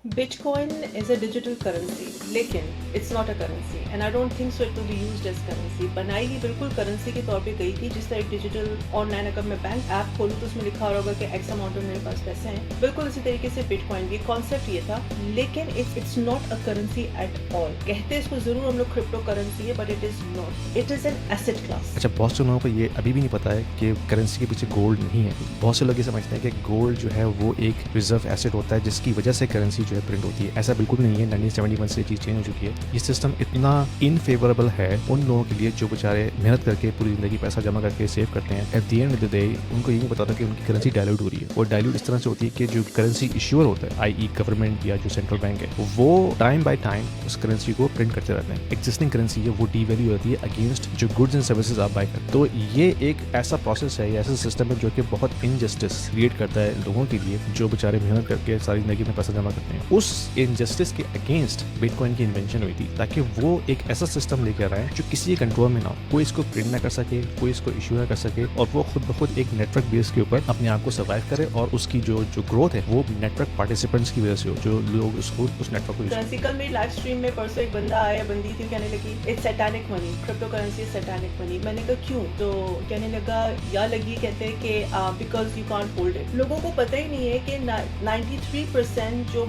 Bitcoin is a digital currency, लेकिन it's not a currency and I don't think so it will be used as currency. बनाई ही बिल्कुल currency के तौर पे गई थी, जिस तरह डिजिटल ऑनलाइन अगर मैं बैंक ऐप खोलूँ तो उसमें लिखा होगा कि X अमाउंट में मेरे पास पैसे हैं, बिल्कुल इसी तरीके से बिटकॉइन भी कॉन्सेप्ट ये था, लेकिन it's not a currency at all. कहते इसको जरूर हम लोग क्रिप्टो करेंसी है, but it is not. It is an asset class. अच्छा, बहुत से लोगों को ये अभी भी नहीं पता है कि करेंसी के पीछे गोल्ड नहीं है। बहुत से लोग ये समझते हैं कि गोल्ड जो है वो एक रिजर्व एसेट होता है जिसकी वजह से करेंसी जो है प्रिंट होती है। ऐसा बिल्कुल नहीं है। 1971 से चीज़ चेंज हो चुकी है। ये सिस्टम इतना इनफेवरेबल है उन लोगों के लिए जो बेचारे मेहनत करके पूरी जिंदगी पैसा जमा करके सेव करते हैं। At the end of the day उनको ये नहीं पता था कि उनकी करेंसी डायल्यूट हो रही है। वो डायल्यूट इस तरह से होती है कि जो करेंसी इश्यूअर होता है, आई गवर्नमेंट या जो सेंट्रल बैंक है, वो टाइम बाय टाइम उस करेंसी को प्रिंट करते रहते हैं। एग्जिस्टिंग करेंसी है वो डीवैल्यू होती है अगेंस्ट जो गुड्स एंड सर्विसेज आप बाय करते हैं। तो ये एक ऐसा प्रोसेस है, ऐसा सिस्टम है जो कि बहुत इनजस्टिस क्रिएट करता है लोगों के लिए जो बेचारे मेहनत करके सारी जिंदगी में पैसा जमा करते हैं। उस इनजस्टिस के अगेंस्ट बिटकॉइन की इन्वेंशन हुई थी ताकि वो एक ऐसा सिस्टम लेकर आए जो किसी के कंट्रोल में ना हो, कोई इसको प्रिंट ना कर सके, कोई इसको इशू ना कर सके, और वो खुद ब खुद एक नेटवर्क बेस के ऊपर अपने आप को सर्वाइव करे और उसकी जो ग्रोथ है वो नेटवर्क पार्टिसिपेंट्स की वजह से हो, जो लोग उसको उस नेटवर्क को यूज। कल मेरी लाइव स्ट्रीम में परसों एक बंदा आया, बंदी थी, कहने लगी it's satanic money, crypto currency satanic money. मैंने कहा क्यों? तो कहने लगा या लगी, कहते हैं कि because you can't hold it. लोगों को पता ही नहीं है कि 93% जो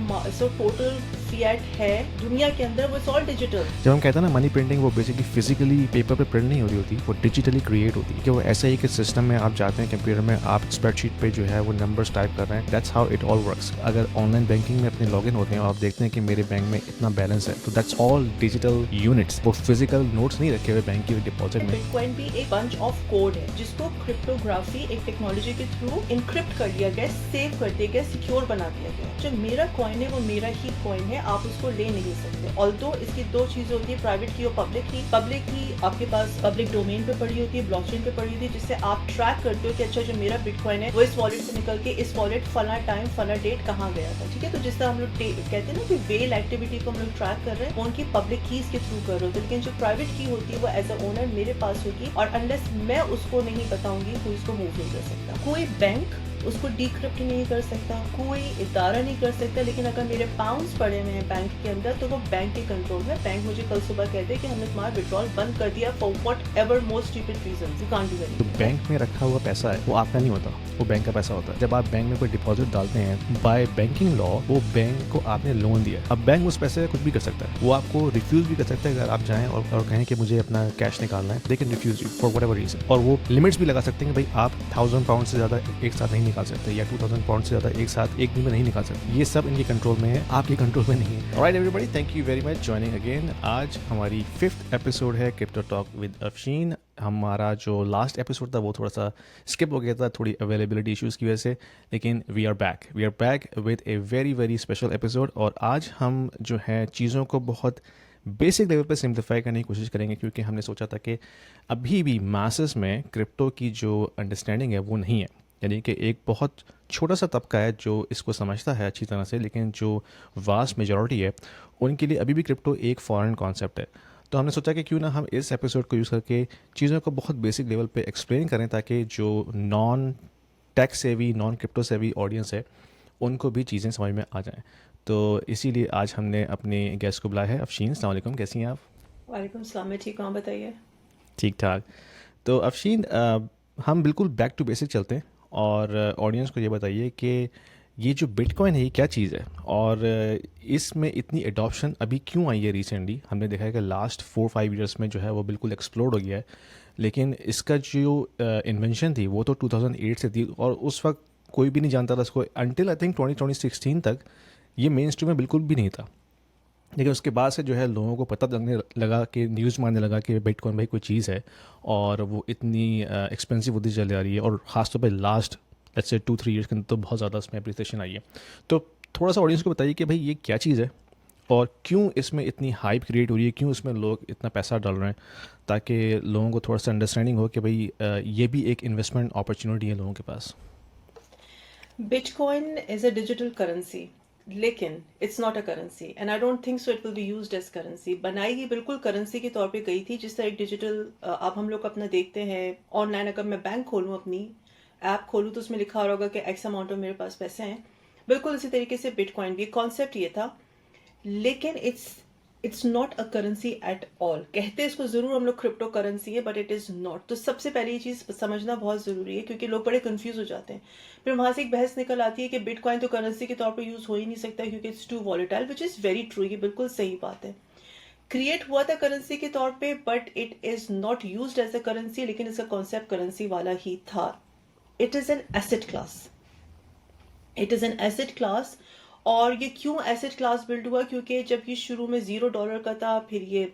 टोटल फिएट है दुनिया के अंदर वो ऑल डिजिटल। जब हम कहते हैं ना मनी प्रिंटिंग, वो बेसिकली फिजिकली पेपर पे प्रिंट नहीं हो रही होती, वो डिजिटली क्रिएट होती है। कि वो ऐसा ही कि सिस्टम में आप जाते हैं कंप्यूटर में, आप स्प्रेडशीट पे जो है वो नंबर्स टाइप कर रहे हैं। That's how it all works. अगर ऑनलाइन बैंकिंग में अपने लॉगिन होते हैं और आप देखते हैं कि मेरे बैंक में इतना बैलेंस है, तो दैट्स ऑल डिजिटल यूनिट्स। वो फिजिकल नोट्स नहीं रखे हुए बैंक की डिपॉजिट में। बिटकॉइन भी एक बंच ऑफ कोड है जिसको क्रिप्टोग्राफी एक टेक्नोलॉजी के थ्रू इनक्रिप्ट कर दिया गया, सेव कर दिया गया, सिक्योर बना दिया गया। जो मेरा कॉइन है वो मेरा ही कॉइन है, आप उसको ले नहीं सकते। ऑल्दो इसकी दो चीजें होती है, प्राइवेट की और पब्लिक की। पब्लिक की आपके पास पब्लिक डोमेन पे पड़ी होती है, ब्लॉकचेन पे पड़ी होती है, जिससे आप ट्रैक करते हो कि अच्छा जो मेरा बिटकॉइन है वो इस वॉलेट से निकल के इस वॉलेट फला टाइम फला डेट कहाँ गया था। ठीक है, तो जिस तरह हम लोग कहते हैं ना कि वेल एक्टिविटी को हम लोग ट्रैक कर रहे हैं, उनकी पब्लिक कीज के थ्रू कर रहे होते हैं। लेकिन जो प्राइवेट की होती है वो एज अ ओनर मेरे पास होगी, और अनलेस मैं उसको नहीं बताऊंगी कोई उसको मूव नहीं कर सकता। कोई बैंक उसको डिक्रिप्ट नहीं कर सकता, कोई इदारा नहीं कर सकता। लेकिन अगर मेरे पाउंड्स पड़े हुए हैं बैंक के अंदर तो वो बैंक के कंट्रोल में। बैंक मुझे कल सुबह कहते कि हमने तुम्हारा विड्रॉल बंद कर दिया for whatever most stupid reason, you can't do anything. तो बैंक में रखा हुआ पैसा है वो आपका नहीं होता, वो बैंक का पैसा होता है। जब आप बैंक में कोई डिपॉजिट डालते हैं, बाय बैंकिंग लॉ वो बैंक को आपने लोन दिया। अब बैंक उस पैसे का कुछ भी कर सकता है, वो आपको रिफ्यूज भी कर सकता है। अगर आप जाएं और कहें कि मुझे अपना कैश निकालना है, they can refuse you for whatever reason. और वो लिमिट्स भी लगा सकते हैं कि भाई आप 1000 पाउंड से ज्यादा एक साथ नहीं निकाल सकते, या 2000 पाउंड से ज्यादा एक साथ एक दिन में नहीं निकाल सकते। ये सब इनके कंट्रोल में है, आपके कंट्रोल में नहीं है। Alright everybody, thank you very much joining again. आज हमारी 5th एपिसोड है क्रिप्टो टॉक विद अफशीन। हमारा जो लास्ट एपिसोड था वो थोड़ा सा स्किप हो गया था, थोड़ी अवेलेबिलिटी इश्यूज़ की वजह से, लेकिन we are back with a very very special episode. और आज हम जो है चीज़ों को बहुत बेसिक लेवल पे सिंप्लीफाई करने की कोशिश करेंगे, क्योंकि हमने सोचा था कि अभी भी मासेस में क्रिप्टो की जो अंडरस्टैंडिंग है वो नहीं है। यानी कि एक बहुत छोटा सा तबका है जो इसको समझता है अच्छी तरह से, लेकिन जो वास्ट मेजॉरिटी है उनके लिए अभी भी क्रिप्टो एक फॉरेन कॉन्सेप्ट है। तो हमने सोचा कि क्यों ना हम इस एपिसोड को यूज़ करके चीज़ों को बहुत बेसिक लेवल पे एक्सप्लेन करें, ताकि जो non tech savvy, non crypto सेवी ऑडियंस है उनको भी चीज़ें समझ में आ जाएं। तो इसीलिए आज हमने अपने गेस्ट को बुलाया है। अफशीन, अस्सलाम वालेकुम, कैसी हैं आप? वालेकुम सलाम, मैं ठीक हूँ, बताइए। ठीक ठाक। तो अफशीन, हम बिल्कुल बैक टू बेसिक चलते हैं और ऑडियंस को ये बताइए कि ये जो बिटकॉइन है ये क्या चीज़ है, और इसमें इतनी एडॉप्शन अभी क्यों आई है रिसेंटली। हमने देखा है कि लास्ट 4-5 ईयर्स में जो है वो बिल्कुल एक्सप्लोड हो गया है, लेकिन इसका जो इन्वेंशन थी वो तो 2008 से थी, और उस वक्त कोई भी नहीं जानता था इसको, अनटिल आई थिंक 2016 तक ये मेन स्ट्रीम में बिल्कुल भी नहीं था। लेकिन उसके बाद से जो है लोगों को पता लगने लगा, कि न्यूज़ में आने लगा कि बिटकॉइन भाई कोई चीज़ है, और वो इतनी एक्सपेंसिव होती चली जा रही है, और ख़ासतौर पे लास्ट लेट्स से 2-3 ईयर्स के अंदर तो बहुत ज़्यादा इसमें एप्रिसिएशन आई है। तो थोड़ा सा ऑडियंस को बताइए कि भाई ये क्या चीज़ है, और क्यों इसमें इतनी हाइप क्रिएट हो रही है, क्यों इसमें लोग इतना पैसा डाल रहे हैं, ताकि लोगों को थोड़ा सा अंडरस्टैंडिंग हो कि भाई ये भी एक इन्वेस्टमेंट अपॉर्चुनिटी है लोगों के पास। Bitcoin is a digital currency, लेकिन it's not a currency and I don't think so it will be used as currency. बनाई ही बिल्कुल करेंसी के तौर पे गई थी, जिस तरह एक डिजिटल अब हम लोग अपना देखते हैं ऑनलाइन। अगर मैं बैंक खोलूँ, अपनी ऐप खोलूँ, तो उसमें लिखा होगा कि एक्स अमाउंट में मेरे पास पैसे हैं, बिल्कुल इसी तरीके से बिटकॉइन भी कॉन्सेप्ट ये था, लेकिन it's not a currency at all. कहते इसको जरूर हम लोग क्रिप्टो करेंसी है, बट इट इज नॉट। तो सबसे पहले ये चीज समझना बहुत जरूरी है, क्योंकि लोग बड़े कंफ्यूज हो जाते हैं। फिर वहां से एक बहस निकल आती है कि बिटकॉइन तो करेंसी के तौर पर यूज हो ही नहीं सकता क्योंकि it's too volatile, which is very true, ये बिल्कुल सही बात है। क्रिएट हुआ था करेंसी के तौर पे, but it is not used as a currency, लेकिन इसका कॉन्सेप्ट करेंसी वाला ही था। It is an asset class, it is an asset class. और ये क्यों एसेट क्लास बिल्ड हुआ? क्योंकि जब ये शुरू में $0 का था, फिर ये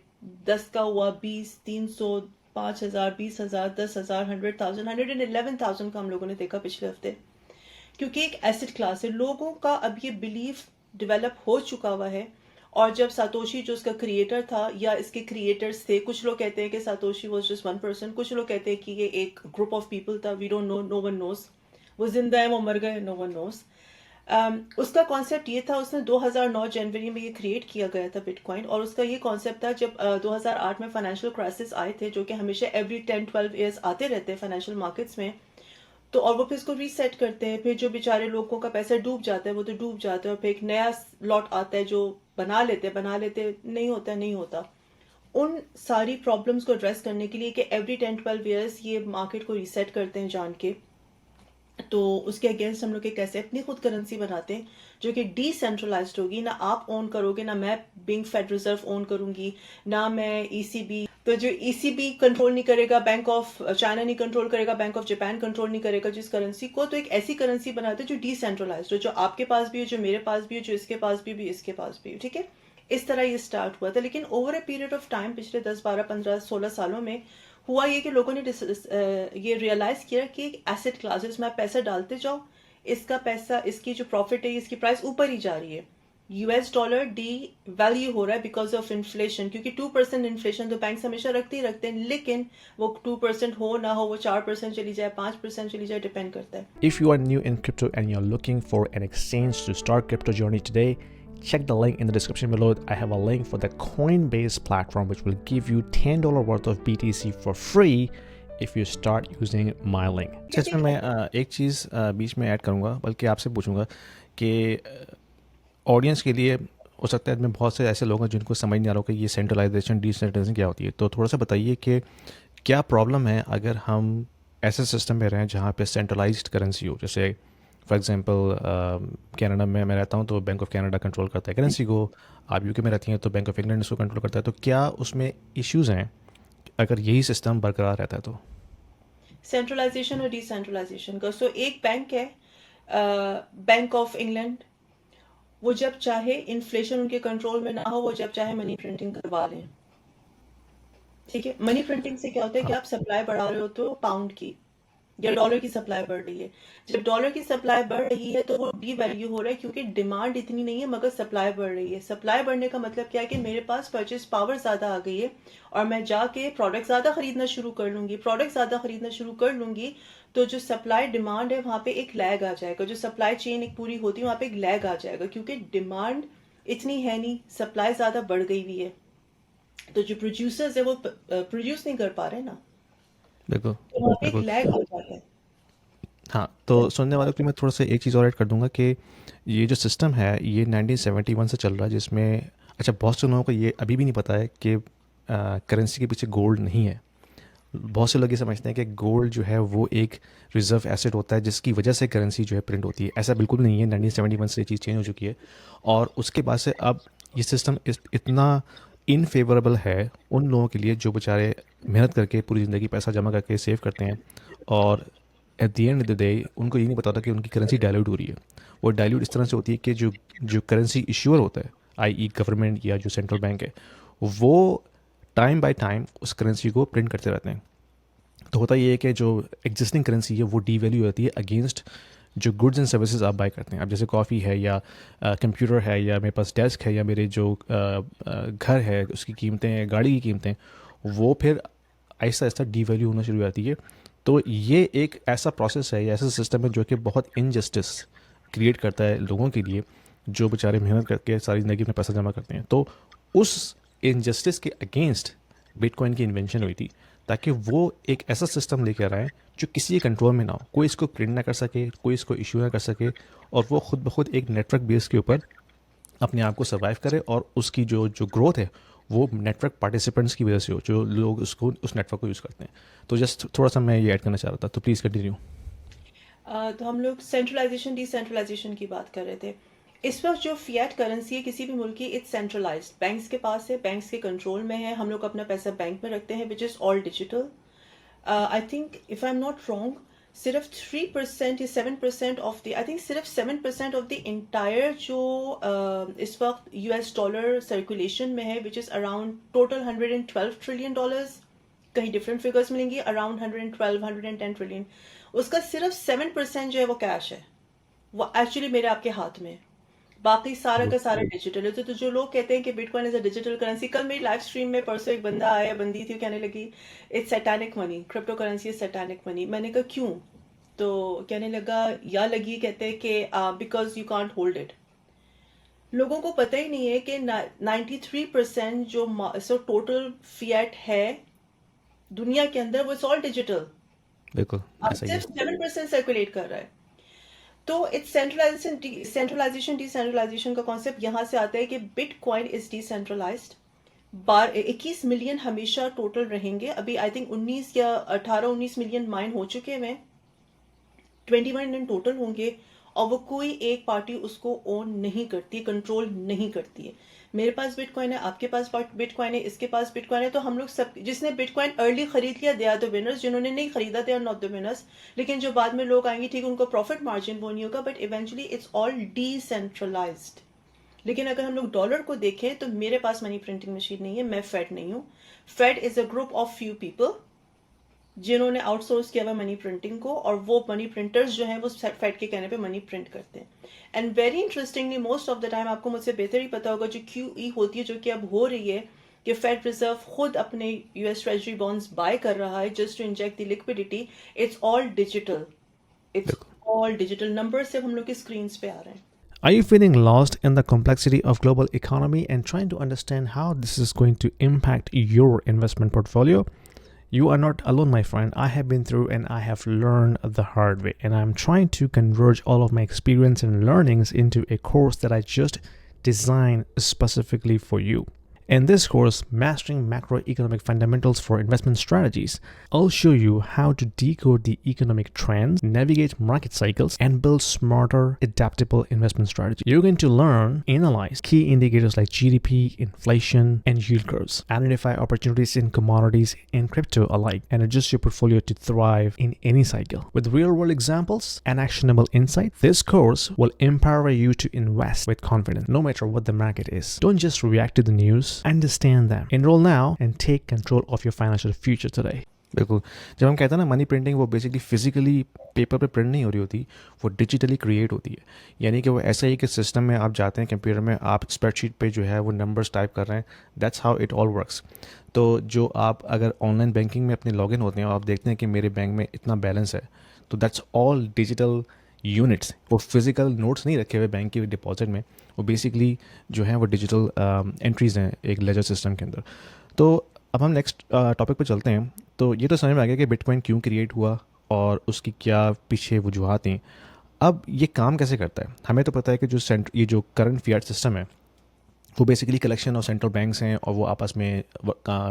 10 का हुआ, 20, 300, 5,000, 20,000, 10,000, 100,000, 111,000 का हम लोगों ने देखा पिछले हफ्ते। क्योंकि एक एसेट क्लास है, लोगों का अब ये बिलीफ डेवलप हो चुका हुआ है। और जब सातोशी जो इसका क्रिएटर था, या इसके क्रिएटर्स थे, कुछ लोग कहते हैं कि Satoshi was just one person, कुछ लोग कहते हैं कि ये एक ग्रुप ऑफ पीपल था, we don't know, no one knows. वो जिंदा है, वो मर गए, नो वन नोज। उसका कॉन्सेप्ट ये था, उसने 2009 जनवरी में ये क्रिएट किया गया था बिटकॉइन। और उसका ये कॉन्सेप्ट था, जब 2008 में फाइनेंशियल क्राइसिस आए थे, जो कि हमेशा एवरी 10-12 ईयर्स आते रहते हैं फाइनेंशियल मार्केट्स में, तो और वो फिर इसको रीसेट करते हैं। फिर जो बेचारे लोगों का पैसा डूब जाता है वो तो डूब जाता है, और फिर एक नया लॉट आता है जो बना लेते नहीं होता, नहीं होता। उन सारी प्रॉब्लम्स को एड्रेस करने के लिए कि एवरी 10-12 ईयर्स ये मार्केट को रीसेट करते हैं जान के, तो उसके अगेंस्ट हम लोग एक ऐसे अपनी खुद करेंसी बनाते हैं जो कि डिसेंट्रलाइज्ड होगी। ना आप ओन करोगे, ना मैं बिंग फेड रिजर्व ओन करूंगी, ना मैं ईसीबी। तो जो ईसीबी कंट्रोल नहीं करेगा, बैंक ऑफ चाइना नहीं कंट्रोल करेगा, बैंक ऑफ जापान कंट्रोल नहीं करेगा जिस करेंसी को। तो एक ऐसी करेंसी बनाते हैं जो डिसेंट्रलाइज्ड हो, जो आपके पास भी हो, जो मेरे पास भी हो, जो इसके पास भी इसके पास भी हो। ठीक है, इस तरह ये स्टार्ट हुआ था। लेकिन over a period of time, पिछले 10, 12, 15, 16 सालों में हुआ ये कि लोगों ने ये रियलाइज किया कि एसेट क्लासेस में आप पैसा डालते जाओ, इसका पैसा, इसकी जो प्रॉफिट है, इसकी प्राइस ऊपर ही जा रही है। यूएस डॉलर डी वैल्यू हो रहा है बिकॉज ऑफ इन्फ्लेशन, क्योंकि 2% इन्फ्लेशन तो बैंक हमेशा रखते ही रखते हैं, लेकिन वो 2% हो ना हो, वो 4% चली जाए, 5% चली जाए, डिपेंड करता है। If you are new in crypto and you're looking for an exchange to start crypto journey today, check the link in the description below. I have a link for the Coinbase platform which will give you $10 worth of BTC for free if you start using my link. इसमें मैं एक चीज़ बीच में add करूँगा, बल्कि आपसे पूछूंगा कि audience के लिए हो सकता है मैं बहुत से ऐसे लोग हैं जिनको समझ नहीं आ रहा कि ये सेंट्रलाइजेशन डिसेंट्रलाइजेशन क्या होती है। तो थोड़ा सा बताइए कि क्या प्रॉब्लम है अगर हम ऐसे सिस्टम में रहें जहाँ पे सेंट्रलाइज्ड करेंसी हो। जैसे फॉर एग्जांपल कनाडा में मैं रहता हूँ तो बैंक ऑफ कनाडा कंट्रोल करता है करेंसी को, आप यूके में रहती हैं तो बैंक ऑफ इंग्लैंड इसको कंट्रोल करता है। तो क्या उसमें इश्यूज़ हैं अगर यही सिस्टम बरकरार रहता है? तो सेंट्रलाइजेशन और डिसेंट्रलाइजेशन का, सो एक बैंक है बैंक ऑफ इंग्लैंड, वो जब चाहे इन्फ्लेशन उनके कंट्रोल में ना हो, वो जब चाहे मनी प्रिंटिंग करवा लें। ठीक है, मनी प्रिंटिंग से क्या होता है कि आप सप्लाई बढ़ा रहे होते हो पाउंड की, या डॉलर की सप्लाई बढ़ रही है। जब डॉलर की सप्लाई बढ़ रही है तो वो डी वैल्यू हो रहा है, क्योंकि डिमांड इतनी नहीं है मगर सप्लाई बढ़ रही है। सप्लाई बढ़ने का मतलब क्या है कि मेरे पास परचेज पावर ज्यादा आ गई है, और मैं जाके प्रोडक्ट ज्यादा खरीदना शुरू कर लूंगी। प्रोडक्ट ज्यादा खरीदना शुरू कर लूंगी तो जो सप्लाई डिमांड है वहां पे एक लैग आ जाएगा। जो सप्लाई चेन एक पूरी होती है वहां पे एक लैग आ जाएगा, क्योंकि डिमांड इतनी है नहीं, सप्लाई ज्यादा बढ़ गई हुई है। तो जो प्रोड्यूसर्स है वो प्रोड्यूस नहीं कर पा रहे ना, बिल्कुल तो वहां पे एक बिल्कुल। लैग आ जाता है। हाँ, तो सुनने वालों के लिए मैं थोड़ा सा एक चीज़ और ऐड कर दूंगा कि ये जो सिस्टम है ये 1971 से चल रहा है, जिसमें अच्छा बहुत से लोगों को ये अभी भी नहीं पता है कि करेंसी के पीछे गोल्ड नहीं है। बहुत से लोग ये समझते हैं कि गोल्ड जो है वो एक रिजर्व एसेट होता है जिसकी वजह से करेंसी जो है प्रिंट होती है। ऐसा बिल्कुल नहीं है। 1971 से ये चीज़ चेंज हो चुकी है, और उसके बाद से अब ये सिस्टम इतना इनफेवरेबल है उन लोगों के लिए जो बेचारे मेहनत करके पूरी ज़िंदगी पैसा जमा करके सेव करते हैं, और at the end of the day उनको ये नहीं पता होता कि उनकी करेंसी डाइल्यूट हो रही है। वो डाइल्यूट इस तरह से होती है कि जो जो करेंसी इश्यूअर होता है, आई गवर्नमेंट या जो सेंट्रल बैंक है, वो टाइम बाय टाइम उस करेंसी को प्रिंट करते रहते हैं। तो होता ये है कि जो एग्जिस्टिंग करेंसी है वो डीवैल्यू होती है अगेंस्ट जो गुड्स एंड सर्विसेज आप बाय करते हैं। अब जैसे कॉफ़ी है, या कंप्यूटर है, या मेरे पास डेस्क है, या मेरे जो घर है उसकी कीमतें हैं, गाड़ी की कीमतें, वो फिर आहिस्ता आहिस्ता डीवैल्यू होना शुरू हो जाती है। तो ये एक ऐसा प्रोसेस है या ऐसा सिस्टम है जो कि बहुत इनजस्टिस क्रिएट करता है लोगों के लिए जो बेचारे मेहनत करके सारी ज़िंदगी में पैसा जमा करते हैं। तो उस इनजस्टिस के अगेंस्ट बिटकॉइन की इन्वेंशन हुई थी, ताकि वो एक ऐसा सिस्टम लेकर आए जो किसी के कंट्रोल में ना हो, कोई इसको प्रिंट ना कर सके, कोई इसको इशू ना कर सके, और वो खुद ब खुद एक नेटवर्क बेस के ऊपर अपने आप को सर्वाइव करे, और उसकी जो जो ग्रोथ है वो नेटवर्क पार्टिसिपेंट्स की वजह से हो, जो लोग उसको उस नेटवर्क को यूज़ करते हैं। तो जस्ट थोड़ा सा मैं ये ऐड करना चाह रहा था, तो प्लीज़ कंटिन्यू। तो हम लोग सेंट्रलाइजेशन डिसेंट्रलाइजेशन की बात कर रहे थे। इस वक्त जो फिएट करेंसी है किसी भी मुल्क की, इट्स सेंट्रलाइज्ड, बैंक्स के पास है, बैंक्स के कंट्रोल में है, हम लोग अपना पैसा बैंक में रखते हैं, which is all digital. I think if I am not wrong, सिर्फ 3% या 7% ऑफ द, आई थिंक सिर्फ 7% ऑफ द इंटायर जो इस वक्त US डॉलर सर्कुलेशन में है, which is around total $112 trillion, कहीं डिफरेंट फिगर्स मिलेंगी, अराउंड 110 ट्रिलियन, उसका सिर्फ 7% जो है वो कैश है, वो एक्चुअली मेरे आपके हाथ में है। बाकी सारा का सारा डिजिटल है। तो जो लोग कहते हैं कि bitcoin is a digital currency, कल मेरी लाइव स्ट्रीम में परसों एक बंदा आया, बंदी थी, कहने लगी it's satanic money, crypto currency is satanic money. मैंने कहा क्यों? तो कहने लगा, या लगी, कहते हैं कि because you can't hold it. लोगों को पता ही नहीं है कि 93% जो टोटल फिएट है दुनिया के अंदर, वो इट्स ऑल डिजिटल। बिल्कुल अब ऐसा ही है। सिर्फ 7% सर्कुलेट कर रहा है। तो इट्स सेंट्रलाइजेशन डिसेंट्रलाइजेशन का कॉन्सेप्ट यहाँ से आता है कि बिटकॉइन इज डिसेंट्रलाइज्ड। 21 मिलियन हमेशा टोटल रहेंगे। अभी आई थिंक 19 या 18-19 मिलियन माइन हो चुके हैं, 21 इन टोटल होंगे, और वो कोई एक पार्टी उसको ओन नहीं करती, कंट्रोल नहीं करती है। मेरे पास बिटकॉइन है, आपके पास बिटकॉइन है, इसके पास बिटकॉइन है, तो हम लोग सब, जिसने बिटकॉइन अर्ली खरीद लिया दे आर द विनर्स, जिन्होंने नहीं खरीदा they are not the winners. लेकिन जो बाद में लोग आएंगे, ठीक, उनको प्रॉफिट मार्जिन वो नहीं होगा, but eventually it's all decentralised. लेकिन अगर हम लोग डॉलर को देखें तो मेरे पास मनी प्रिंटिंग मशीन नहीं है, मैं फेड नहीं हूँ। Fed is a group of few people जिन्होंने आउटसोर्स किया हुआ मनी प्रिंटिंग को, और वो मनी प्रिंटर्स जो हैं वो फेड के कहने पे मनी प्रिंट करते हैं। And very interestingly, most of the time आपको मुझसे बेहतर ही पता होगा, जो QE होती है, जो कि अब हो रही है, कि फेड रिजर्व खुद अपने US ट्रेजरी बॉन्ड्स बाय कर रहा है just to inject the liquidity, it's all digital. It's all digital. Number सिर्फ हम लोग की स्क्रीन पे आ रहे हैं। Are you feeling lost in the complexity of global economy and trying to understand how this is going to impact your investment portfolio? You are not alone, my friend. I have been through and I have learned the hard way, and I'm trying to converge all of my experience and learnings into a course that I just designed specifically for you. In this course, Mastering Macroeconomic Fundamentals for Investment Strategies, I'll show you how to decode the economic trends, navigate market cycles, and build smarter, adaptable investment strategies. You're going to learn, analyze key indicators like GDP, inflation, and yield curves, identify opportunities in commodities and crypto alike, and adjust your portfolio to thrive in any cycle. With real-world examples and actionable insight, this course will empower you to invest with confidence, no matter what the market is. Don't just react to the news. Understand them. Enroll now and take control of your financial future today. बिल्कुल, जब हम कहते हैं ना money printing, वो basically physically paper पे print नहीं हो रही होती, वो डिजिटली क्रिएट होती है। यानी कि वो ऐसा ही कि सिस्टम में आप जाते हैं, कंप्यूटर में आप स्प्रेडशीट पे जो है वो नंबर्स टाइप कर रहे हैं, that's how it all works. तो जो आप अगर ऑनलाइन बैंकिंग में अपने लॉगिन होते हैं और आप देखते हैं कि मेरे बैंक में इतना बैलेंस है, तो दैट्स ऑल डिजिटल यूनिट्स। वो फिजिकल नोट्स नहीं रखे हुए बैंक की डिपॉजिट में, वो बेसिकली जो है वो डिजिटल एंट्रीज़ हैं एक लेजर सिस्टम के अंदर। तो अब हम नेक्स्ट टॉपिक पे चलते हैं। तो ये तो समझ में आ गया कि बिटकॉइन क्यों क्रिएट हुआ और उसकी क्या पीछे वजूहत हैं। अब ये काम कैसे करता है? हमें तो पता है कि ये जो करंट फिएट सिस्टम है वो basically collection of central banks हैं, और वो आपस में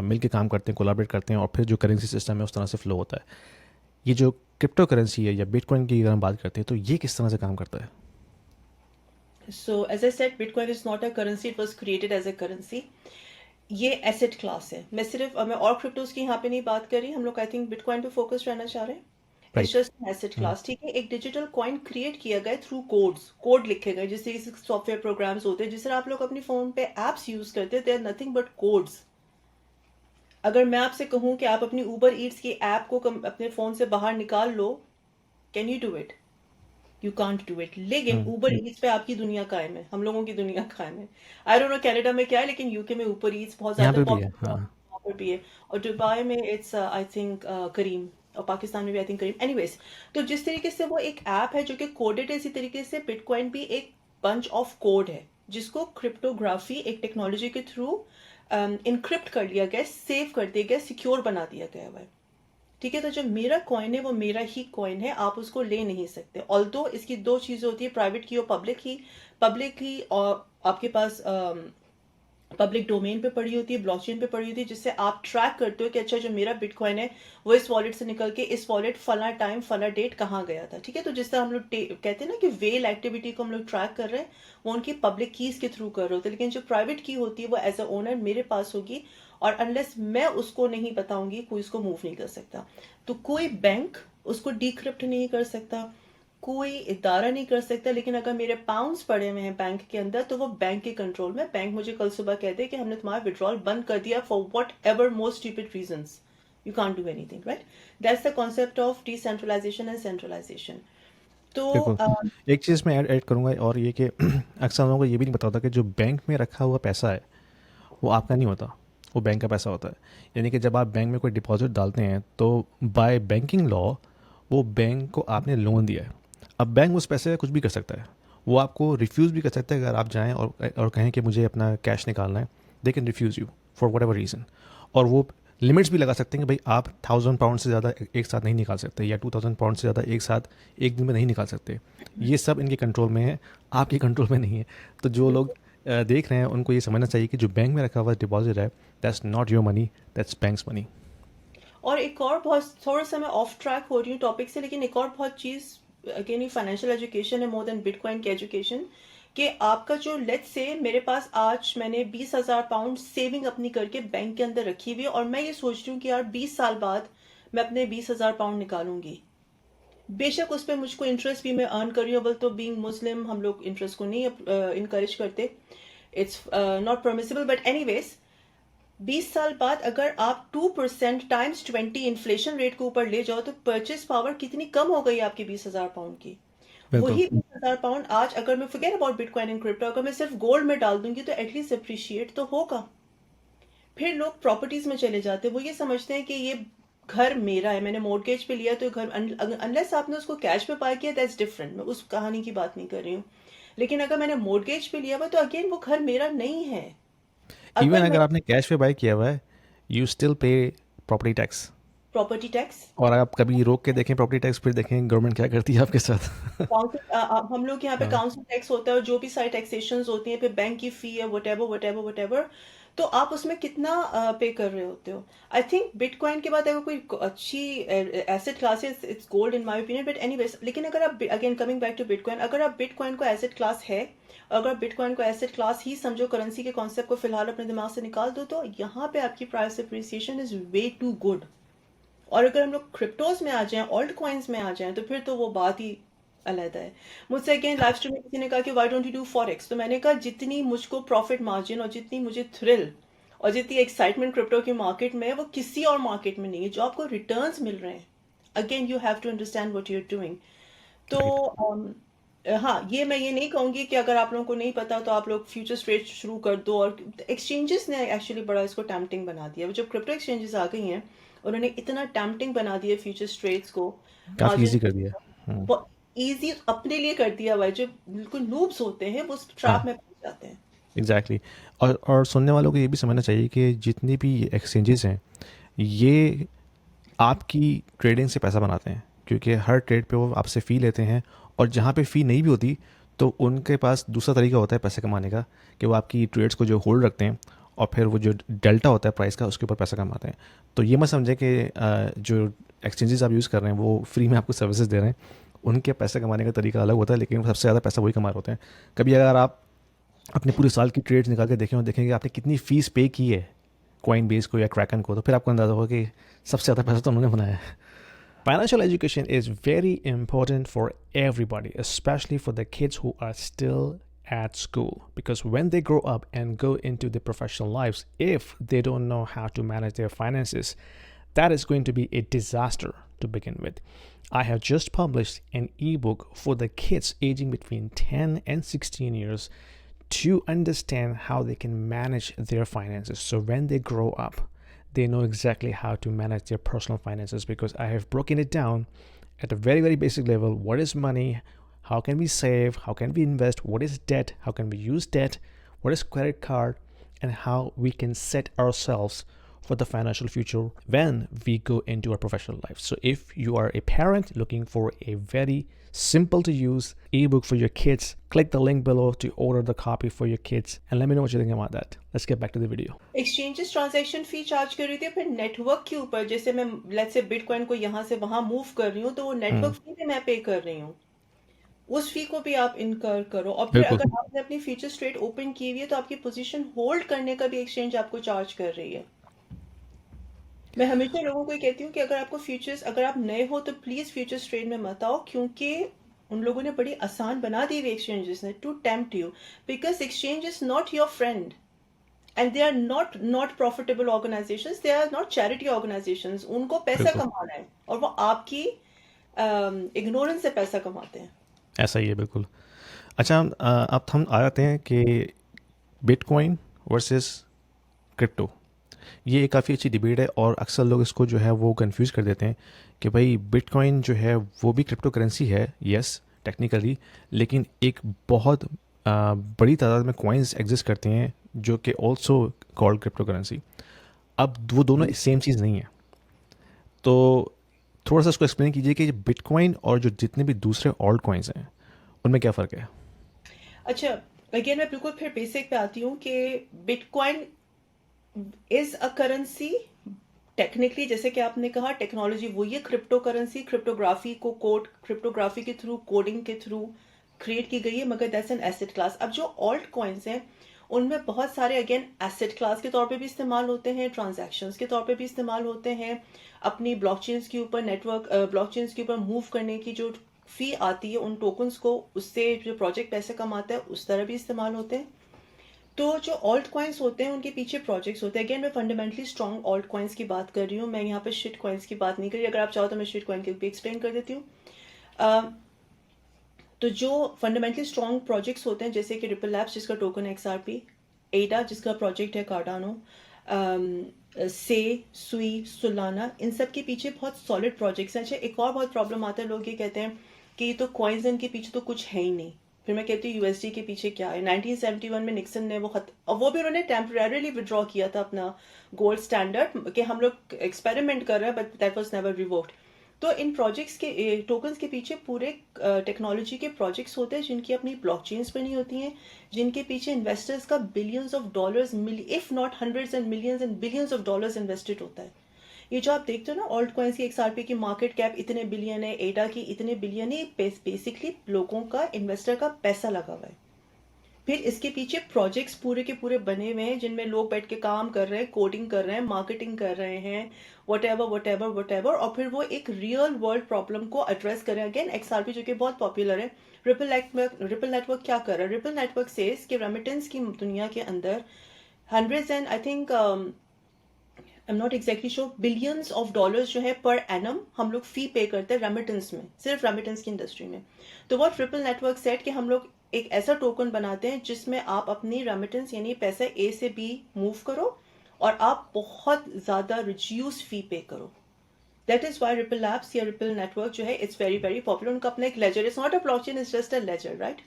मिल के काम करते हैं, कोलैबोरेट करते हैं, और फिर जो करेंसी सिस्टम है उस तरह से फ्लो होता है। ये जो क्रिप्टो करेंसी है या बिटकॉइन की अगर हम बात करते हैं, तो ये किस तरह से काम करता है? So as I said, Bitcoin is not a currency. It was created as a currency. ये एसेट क्लास है। मैं और क्रिप्टोज की यहाँ पे नहीं बात कर रही, हम लोग आई थिंक बिटकॉइन पे फोकस रहना चाह रहे हैं। It's right. Just asset class, ठीक है। एक डिजिटल कॉइन क्रिएट किया गया थ्रू कोड लिखे गए, जैसे सॉफ्टवेयर प्रोग्राम्स होते हैं, जिस तरह आप लोग अपनी फोन पे एप्स यूज करते हैं, they are nothing but codes. अगर मैं आपसे कहूँ कि आप अपनी ऊबर ईट्स की ऐप को अपने फोन से बाहर निकाल लो, can you do it? You can't do it. लेकिन ऊबर ईट्स पे आपकी दुनिया कायम है, हम लोगों की दुनिया कायम है। आई डोंट नो कनाडा में क्या है, लेकिन यूके में ऊबर ईट्स बहुत यहाँ ज्यादा पे भी है, पॉपुलर, हाँ। वहाँ पर भी है। और दुबई में इट्स आई थिंक करीम, और पाकिस्तान में भी आई थिंक करीम। एनीवेज, तो जिस तरीके से वो एक ऐप है जो कि कोडेड है, इसी तरीके से बिटकॉइन भी एक बंच ऑफ कोड है जिसको क्रिप्टोग्राफी एक टेक्नोलॉजी के थ्रू इनक्रिप्ट कर लिया गया, सेव कर दिया गया, सिक्योर बना दिया गया हुआ है। ठीक है, तो जो मेरा कॉइन है वो मेरा ही कॉइन है, आप उसको ले नहीं सकते। ऑल्दो इसकी दो चीज़ें होती है, प्राइवेट की और पब्लिक की। पब्लिक की और आपके पास पब्लिक डोमेन पे पड़ी होती है, ब्लॉकचेन पे पड़ी होती है, जिससे आप ट्रैक करते हो कि अच्छा जो मेरा बिटकॉइन है वो इस वॉलेट से निकल के इस वॉलेट फला टाइम फला डेट कहाँ गया था। ठीक है, तो जिससे हम लोग कहते हैं ना कि वेल एक्टिविटी को हम लोग ट्रैक कर रहे हैं, वो उनकी पब्लिक कीज के थ्रू कर रहे होते हैं। लेकिन जो प्राइवेट की होती है वो एज अ ओनर मेरे पास होगी, और अनलेस मैं उसको नहीं बताऊंगी कोई उसको मूव नहीं कर सकता। तो कोई बैंक उसको डिक्रिप्ट नहीं कर सकता, कोई इदारा नहीं कर सकता। लेकिन अगर मेरे पाउंड्स पड़े हुए हैं बैंक के अंदर, तो वो बैंक के कंट्रोल में। बैंक मुझे कल सुबह कह दे कि हमने तुम्हारा विड्रॉल बंद कर दिया for whatever most stupid reasons, you can't do anything, right? That's the concept of decentralisation and centralisation. तो बिल्कुल। एक चीज़ मैं ऐड करूँगा, और ये कि अक्सर लोगों को ये भी नहीं पता होता कि जो बैंक में रखा हुआ पैसा है वो आपका नहीं होता, वो बैंक का पैसा होता है। यानी कि जब आप बैंक में कोई डिपॉजिट डालते हैं तो बाय बैंकिंग लॉ वो बैंक को आपने लोन दिया है। अब बैंक उस पैसे का कुछ भी कर सकता है, वो आपको रिफ्यूज़ भी कर सकता है। अगर आप जाएं और कहें कि मुझे अपना कैश निकालना है, they can refuse you for what ever reason. और वो लिमिट्स भी लगा सकते हैं कि भाई आप 1000 पाउंड से ज़्यादा एक साथ नहीं निकाल सकते, या 2000 पाउंड से ज़्यादा एक साथ एक दिन में नहीं निकाल सकते। ये सब इनके कंट्रोल में है, आपके कंट्रोल में नहीं है। तो जो लोग देख रहे हैं उनको ये समझना चाहिए कि जो बैंक में रखा हुआ डिपॉजिट है, that's not your money, that's banks money. और एक और बहुत, थोड़ा सा मैं ऑफ ट्रैक हो रही हूँ टॉपिक से, लेकिन एक और बहुत चीज़, अगेन ये फाइनेंशियल एजुकेशन है मोर देन बिटकॉइन की एजुकेशन, कि आपका जो, लेट्स से मेरे पास आज मैंने 20,000 पाउंड सेविंग अपनी करके बैंक के अंदर रखी हुई है, और मैं ये सोच रही हूँ कि यार 20 साल बाद मैं अपने 20,000 पाउंड निकालूंगी। बेशक उस पर मुझको इंटरेस्ट भी मैं अर्न कर रही हूँ, तो बीइंग मुस्लिम हम लोग इंटरेस्ट को नहीं इनकरेज करते, it's not permissible, but anyways 20 साल बाद अगर आप 2% टाइम्स 20 इन्फ्लेशन रेट के ऊपर ले जाओ, तो परचेस पावर कितनी कम हो गई आपकी 20,000 पाउंड की। बिल्कुल। वही 20,000 पाउंड आज अगर मैं, forget about bitcoin and crypto, अगर मैं सिर्फ गोल्ड में डाल दूंगी तो एटलीस्ट अप्रिशिएट तो होगा। फिर लोग प्रॉपर्टीज में चले जाते हैं, वो ये समझते हैं कि ये घर मेरा है, मैंने मोर्गेज पे लिया तो घर, अनलेस आपने उसको कैश पे बाय किया दैट्स डिफरेंट, मैं उस कहानी की बात नहीं कर रही हूँ। लेकिन अगर मैंने मोर्गेज पे लिया हुआ तो अगेन वो घर मेरा नहीं है। इवन अगर मैं, अगर आपने कैश पे बाय किया हुआ है, यू स्टिल पे प्रॉपर्टी टैक्स। प्रॉपर्टी टैक्स, और आप कभी रोक के देखें प्रॉपर्टी टैक्स, फिर देखें गवर्नमेंट क्या करती है आपके साथ। हम लोग यहाँ पे हाँ। काउंसिल टैक्स होता है, और जो भी सारी टैक्सेशन होती हैं, फिर बैंक की फी है, वट एवर, तो आप उसमें कितना पे कर रहे होते हो। आई थिंक बिटकॉइन के बाद अगर कोई अच्छी एसेट क्लास है, it's gold in my opinion, but anyways. लेकिन अगर आप, again coming back to bitcoin, अगर आप बिटकॉइन को एसेट क्लास है, अगर बिटकॉइन को एसेट क्लास ही समझो, करेंसी के कॉन्सेप्ट को फिलहाल अपने दिमाग से निकाल दो, तो यहाँ पे आपकी price appreciation is way too good. और अगर हम लोग क्रिप्टोज में आ जाएं, ऑल्ट कॉइन्स में आ जाएं, तो फिर तो वो बात ही अलहदा है। मुझसे अगेन लाइव स्ट्रीम में किसी ने कहा कि why don't you do forex, तो मैंने कहा जितनी मुझको प्रॉफिट मार्जिन और जितनी मुझे थ्रिल और जितनी एक्साइटमेंट क्रिप्टो की मार्केट में है, वो किसी और मार्केट में नहीं है। जो आपको रिटर्न्स मिल रहे हैं, again you have to understand what you are doing. तो राइट। हाँ, ये मैं ये नहीं कहूंगी कि अगर आप लोगों को नहीं पता तो आप लोग फ्यूचर्स ट्रेड शुरू कर दो। और एक्सचेंजेस ने एक्चुअली बड़ा इसको टैम्पटिंग बना दिया। जब क्रिप्टो एक्सचेंजेस आ गई हैं, उन्होंने इतना टैम्पटिंग बना दिया फ्यूचर्स ट्रेड्स को, काफ़ी मार्जिन इजी कर दिया। बहुत ईजी अपने लिए कर दिया हुआ है। जो बिल्कुल नूब्स होते हैं वो उस ट्रैप हाँ, में फंस जाते हैं। एग्जैक्टली। और सुनने वालों को ये भी समझना चाहिए कि जितनी भी एक्सचेंजेस हैं, ये आपकी ट्रेडिंग से पैसा बनाते हैं, क्योंकि हर ट्रेड पे वो आपसे फ़ी लेते हैं। और जहाँ पे फ़ी नहीं भी होती, तो उनके पास दूसरा तरीका होता है पैसे कमाने का, कि वो आपकी ट्रेड्स को जो होल्ड रखते हैं, और फिर वो जो डेल्टा होता है प्राइस का, उसके ऊपर पैसा कमाते हैं। तो ये मत समझें कि जो एक्सचेंजेस आप यूज़ कर रहे हैं वो फ्री में आपको सर्विसेज दे रहे हैं। उनके पैसे कमाने का तरीका अलग होता है, लेकिन सबसे ज़्यादा पैसा वही कमा रहे होते हैं। कभी अगर आप अपने पूरे साल की ट्रेड्स निकाल के देखें और देखेंगे आपने कितनी फ़ीस पे की है कॉइन बेस को या क्रैकन को, तो फिर आपको अंदाज़ा होगा कि सबसे ज़्यादा पैसा तो उन्होंने बनाया है। Financial education is very important for everybody, especially for the kids who are still at school. Because when they grow up and go into the professional lives, if they don't know how to manage their finances, that is going to be a disaster to begin with. I have just published an ebook for the kids aging between 10 and 16 years to understand how they can manage their finances. So when they grow up, they know exactly how to manage their personal finances, because I have broken it down at a very, very basic level. What is money? How can we save? How can we invest? What is debt? How can we use debt? What is credit card? and how we can set ourselves for the financial future when we go into our professional life. So if you are a parent looking for a very simple to use ebook for your kids, click the link below to order the copy for your kids and let me know what you think about that. Let's get back to the video. Exchanges transaction fee charge कर रही थी, फिर network के ऊपर जैसे मैं let's say bitcoin को यहाँ से वहां मूव कर रही हूँ तो वो नेटवर्क फी भी मैं पे कर रही हूँ, उस फी को भी आप इनकर करो। और फिर बिल्कुल अगर आपने अपनी फ्यूचर ट्रेड ओपन की हुई है तो आपकी पोजीशन होल्ड करने का भी एक्सचेंज आपको चार्ज कर रही है। मैं हमेशा लोगों को ये कहती हूँ कि अगर आपको फ्यूचर्स, अगर आप नए हो तो प्लीज फ्यूचर्स ट्रेड में मत आओ, क्योंकि उन लोगों ने बड़ी आसान बना दी हुई एक्सचेंजेस ने to tempt you, because exchange is not your friend and they are not profitable organisations, they are not charity organisations. उनको पैसा बिल्कुल कमाना है और वो आपकी इग्नोरेंस से पैसा कमाते हैं। ऐसा ही है बिल्कुल। अच्छा अब हम आ जाते हैं कि बिटकॉइन वर्सेस क्रिप्टो, ये एक काफ़ी अच्छी डिबेट है और अक्सर लोग इसको जो है वो कंफ्यूज कर देते हैं कि भाई बिटकॉइन जो है वो भी क्रिप्टो करेंसी है, यस टेक्निकली, लेकिन एक बहुत बड़ी तादाद में कॉइन्स एग्जिस्ट करते हैं जो कि ऑल्सो कॉल्ड क्रिप्टो करेंसी। अब वो दोनों सेम चीज़ नहीं है, तो थोड़ा सा इसको एक्सप्लेन कीजिए कि बिटकॉइन और जो जितने भी दूसरे ऑल्ट कॉइन्स हैं उनमें क्या फ़र्क है। अच्छा, अगेन मैं बिल्कुल फिर बेसिक पे आती हूँ कि bitcoin is a currency technically, जैसे कि आपने कहा टेक्नोलॉजी वही है, क्रिप्टो करेंसी क्रिप्टोग्राफी को कोड क्रिप्टोग्राफी के थ्रू, कोडिंग के थ्रू क्रिएट की गई है, मगर दैट्स एन एसेट क्लास। अब जो ऑल्ट कॉइन्स हैं उनमें बहुत सारे अगेन एसेट क्लास के तौर पे भी इस्तेमाल होते हैं, ट्रांजैक्शंस के तौर पे भी इस्तेमाल होते हैं, अपनी ब्लॉकचेन्स के ऊपर नेटवर्क ब्लॉकचेन्स के ऊपर मूव करने की जो फी आती है उन टोकन्स को, उससे जो प्रोजेक्ट पैसे कमाता है उस तरह भी इस्तेमाल होते हैं। तो जो ऑल्ट कॉइन्स होते हैं उनके पीछे प्रोजेक्ट्स होते हैं। अगेन मैं फंडामेंटली स्ट्रॉन्ग ऑल्ट कॉइन्स की बात कर रही हूँ, मैं यहाँ पे शिट कॉइन्स की बात नहीं कर रही। अगर आप चाहो तो मैं शिट कॉइन के भी एक्सप्लेन कर देती हूँ। तो जो फंडामेंटली स्ट्रॉन्ग प्रोजेक्ट्स होते हैं जैसे कि रिपल लैब्स जिसका टोकन है XRP, एडा जिसका प्रोजेक्ट है कार्डानो, से सुई सोलाना, इन सब के पीछे बहुत सॉलिड प्रोजेक्ट्स हैं। अच्छा, एक और बहुत प्रॉब्लम आता है, लोग ये कहते हैं कि ये तो कॉइन्स, इनके पीछे तो कुछ है ही नहीं। फिर मैं कहती हूँ USD के पीछे क्या है। 1971 में निक्सन ने और वो भी उन्होंने टेम्परेरीली विड्रॉ किया था अपना गोल्ड स्टैंडर्ड कि हम लोग एक्सपेरिमेंट कर रहे हैं, but that was never revoked. तो इन प्रोजेक्ट्स के टोकन्स के पीछे पूरे टेक्नोलॉजी के प्रोजेक्ट्स होते हैं जिनकी अपनी ब्लॉकचेन्स बनी होती हैं, जिनके पीछे इन्वेस्टर्स का billions of dollars, if not hundreds and millions and billions of dollars invested होता है। ये जो आप देखते हो ना ऑल्ट कॉइन्स की XRP की मार्केट कैप इतने बिलियन है, एडा की इतने बिलियन है, बेसिकली लोगों का, इन्वेस्टर का पैसा लगा हुआ है। फिर इसके पीछे प्रोजेक्ट्स पूरे के पूरे बने हुए हैं जिनमें लोग बैठ के काम कर रहे हैं, कोडिंग कर रहे हैं, मार्केटिंग कर रहे हैं, वट एवर, और फिर वो एक रियल वर्ल्ड प्रॉब्लम को एड्रेस कर रहे हैं। अगेन XRP जो कि बहुत पॉपुलर है, रिपल नेटवर्क क्या कर रहा है? रिपल नेटवर्क सेज कि रेमिटेंस की दुनिया के अंदर hundreds and I think I am not exactly sure billions of dollars जो है पर एनम हम लोग फी पे करते हैं रेमिटेंस में, सिर्फ रेमिटेंस की इंडस्ट्री में। तो वो ट्रिपल नेटवर्क सेट कि हम लोग एक ऐसा टोकन बनाते हैं जिसमें आप अपनी रेमिटेंस यानी पैसा A से B मूव करो और आप बहुत ज्यादा रिड्यूस फी पे करो। That is why Ripple Labs या रिपल नेटवर्क जो है इट्स वेरी वेरी पॉपुलर। उनका अपना एक ledger, it's not a blockchain, it's just a ledger, right.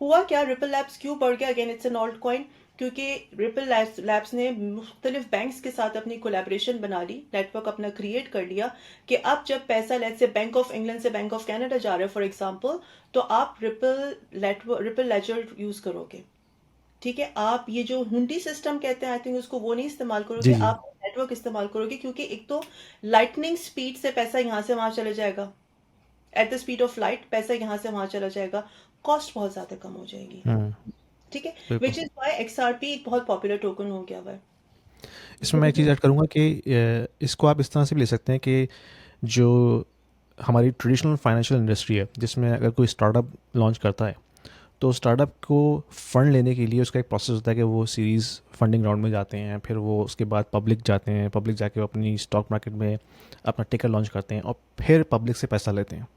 हुआ क्या, रिपल लैब्स क्यों बढ़ गया? Again it's an alt coin, क्योंकि रिपल लैब्स ने मुख्तलिफ बैंक्स के साथ अपनी कोलैबोरेशन बना ली, नेटवर्क अपना क्रिएट कर लिया कि अब जब पैसा let's say bank of England से बैंक ऑफ कनाडा जा रहा है फॉर एग्जांपल, तो आप रिपल लेजर यूज करोगे, ठीक है। आप ये जो हुंडी सिस्टम कहते हैं आई थिंक उसको वो नहीं इस्तेमाल जी करोगे, जी आप नेटवर्क इस्तेमाल करोगे, क्योंकि एक तो लाइटनिंग स्पीड से पैसा यहाँ से वहां चला जाएगा, at the speed of light पैसा यहाँ से वहां चला जाएगा, कॉस्ट बहुत ज्यादा कम हो जाएगी, ठीक है। बिल्कुल। विच इज वाई XRP एक बहुत पॉपुलर टोकन हो गया हुआ है। इसमें मैं एक चीज़ ऐड करूँगा कि इसको आप इस तरह से भी ले सकते हैं कि जो हमारी ट्रेडिशनल फाइनेंशियल इंडस्ट्री है जिसमें अगर कोई स्टार्टअप लॉन्च करता है तो स्टार्टअप को फ़ंड लेने के लिए उसका एक प्रोसेस होता है कि वो सीरीज़ फंडिंग राउंड में जाते हैं, फिर वो उसके बाद पब्लिक जाते हैं, पब्लिक जाके वो अपनी स्टॉक मार्केट में अपना टिकर लॉन्च करते हैं और फिर पब्लिक से पैसा लेते हैं।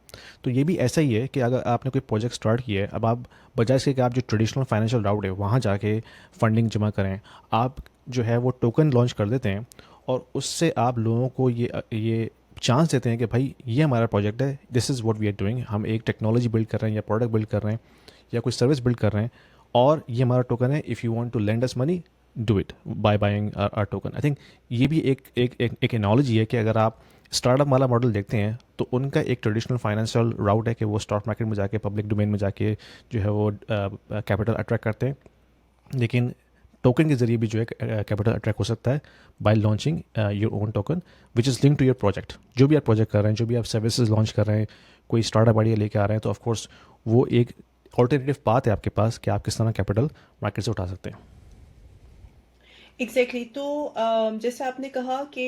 तो ये भी ऐसा ही है कि अगर आपने कोई प्रोजेक्ट स्टार्ट किया है, अब आप बजाय इसके कि आप जो ट्रेडिशनल फाइनेंशियल राउट है वहाँ जाके फंडिंग जमा करें, आप जो है वो टोकन लॉन्च कर देते हैं और उससे आप लोगों को ये चांस देते हैं कि भाई ये हमारा प्रोजेक्ट है, this is what we are doing, हम एक टेक्नोलॉजी बिल्ड कर रहे हैं या प्रोडक्ट बिल्ड कर रहे हैं या कोई सर्विस बिल्ड कर रहे हैं और ये हमारा टोकन है, if you want to lend us money do it by buying our token. I think ये भी एक एनोलॉजी है कि अगर आप स्टार्टअप वाला मॉडल देखते हैं तो उनका एक ट्रेडिशनल फाइनेंशियल राउट है कि वो स्टॉक मार्केट में जाके पब्लिक डोमेन में जाके जो है वो कैपिटल अट्रैक्ट करते हैं, लेकिन टोकन के जरिए भी जो है कैपिटल अट्रैक्ट हो सकता है by launching your own token which is link to your project. जो भी आप प्रोजेक्ट कर रहे हैं, जो भी आप सर्विसेज लॉन्च कर रहे हैं, कोई स्टार्टअप आइडिया लेके आ रहे हैं, तो ऑफकोर्स वो एक ऑल्टरनेटिव पाथ है आपके पास कि आप किस तरह कैपिटल मार्केट से उठा सकते हैं। एग्जैक्टली तो जैसे आपने कहा कि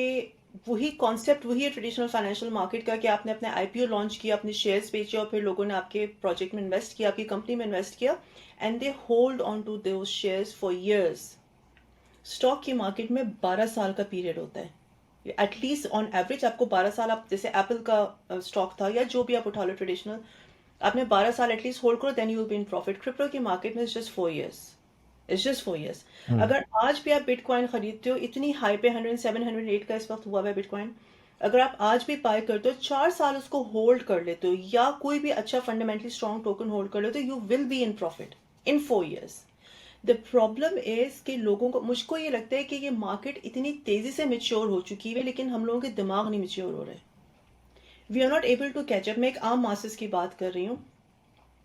वही कॉन्सेप्ट वही है ट्रेडिशनल फाइनेंशियल मार्केट का कि आपने अपने आईपीओ लॉन्च किया, अपने शेयर्स बेचे और फिर लोगों ने आपके प्रोजेक्ट में इन्वेस्ट किया, आपकी कंपनी में इन्वेस्ट किया and they hold on to those shares for years. Stock की मार्केट में 12 साल का पीरियड होता है एटलीस्ट ऑन एवरेज। आपको 12 साल, आप जैसे एप्पल का स्टॉक था या जो भी आप उठा लो ट्रेडिशनल, आपने 12 साल एटलीस्ट होल्ड करो, then you will be in profit. Crypto की मार्केट में just 4 years, it's just 4 years. अगर आज भी आप बिटकॉइन खरीदते हो, इतनी हाई पे 107 108 का इस वक्त हुआ है बिटकॉइन, अगर आप आज भी बाय करते हो, 4 साल उसको होल्ड कर लेते हो या कोई भी अच्छा फंडामेंटली स्ट्रॉन्ग टोकन होल्ड कर लेते हो, you will be in profit in 4 years. The problem is कि लोगों को, मुझको ये लगता है कि ये मार्केट इतनी तेजी से मेच्योर हो चुकी है लेकिन हम लोगों के दिमाग नहीं मेच्योर हो रहे। We are not able to catch up. मैं एक आम मासेस की बात कर रही हूँ,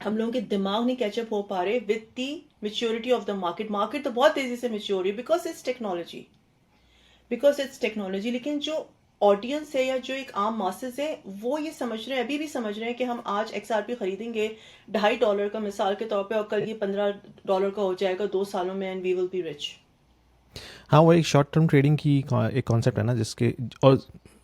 हम लोगों के दिमाग नहीं कैचअप हो पा रहे with the maturity of the market. Market तो बहुत तेजी से मेच्योर है because it's technology, because it's technology. लेकिन जो ऑडियंस है या जो एक आम मासेस है वो ये समझ रहे हैं, अभी भी समझ रहे हैं कि हम आज XRP खरीदेंगे $2.5 का मिसाल के तौर पे और कल ये $15 का हो जाएगा 2 सालों में and we will be rich. हाँ, वो एक शॉर्ट टर्म ट्रेडिंग की एक कॉन्सेप्ट है ना, जिसके और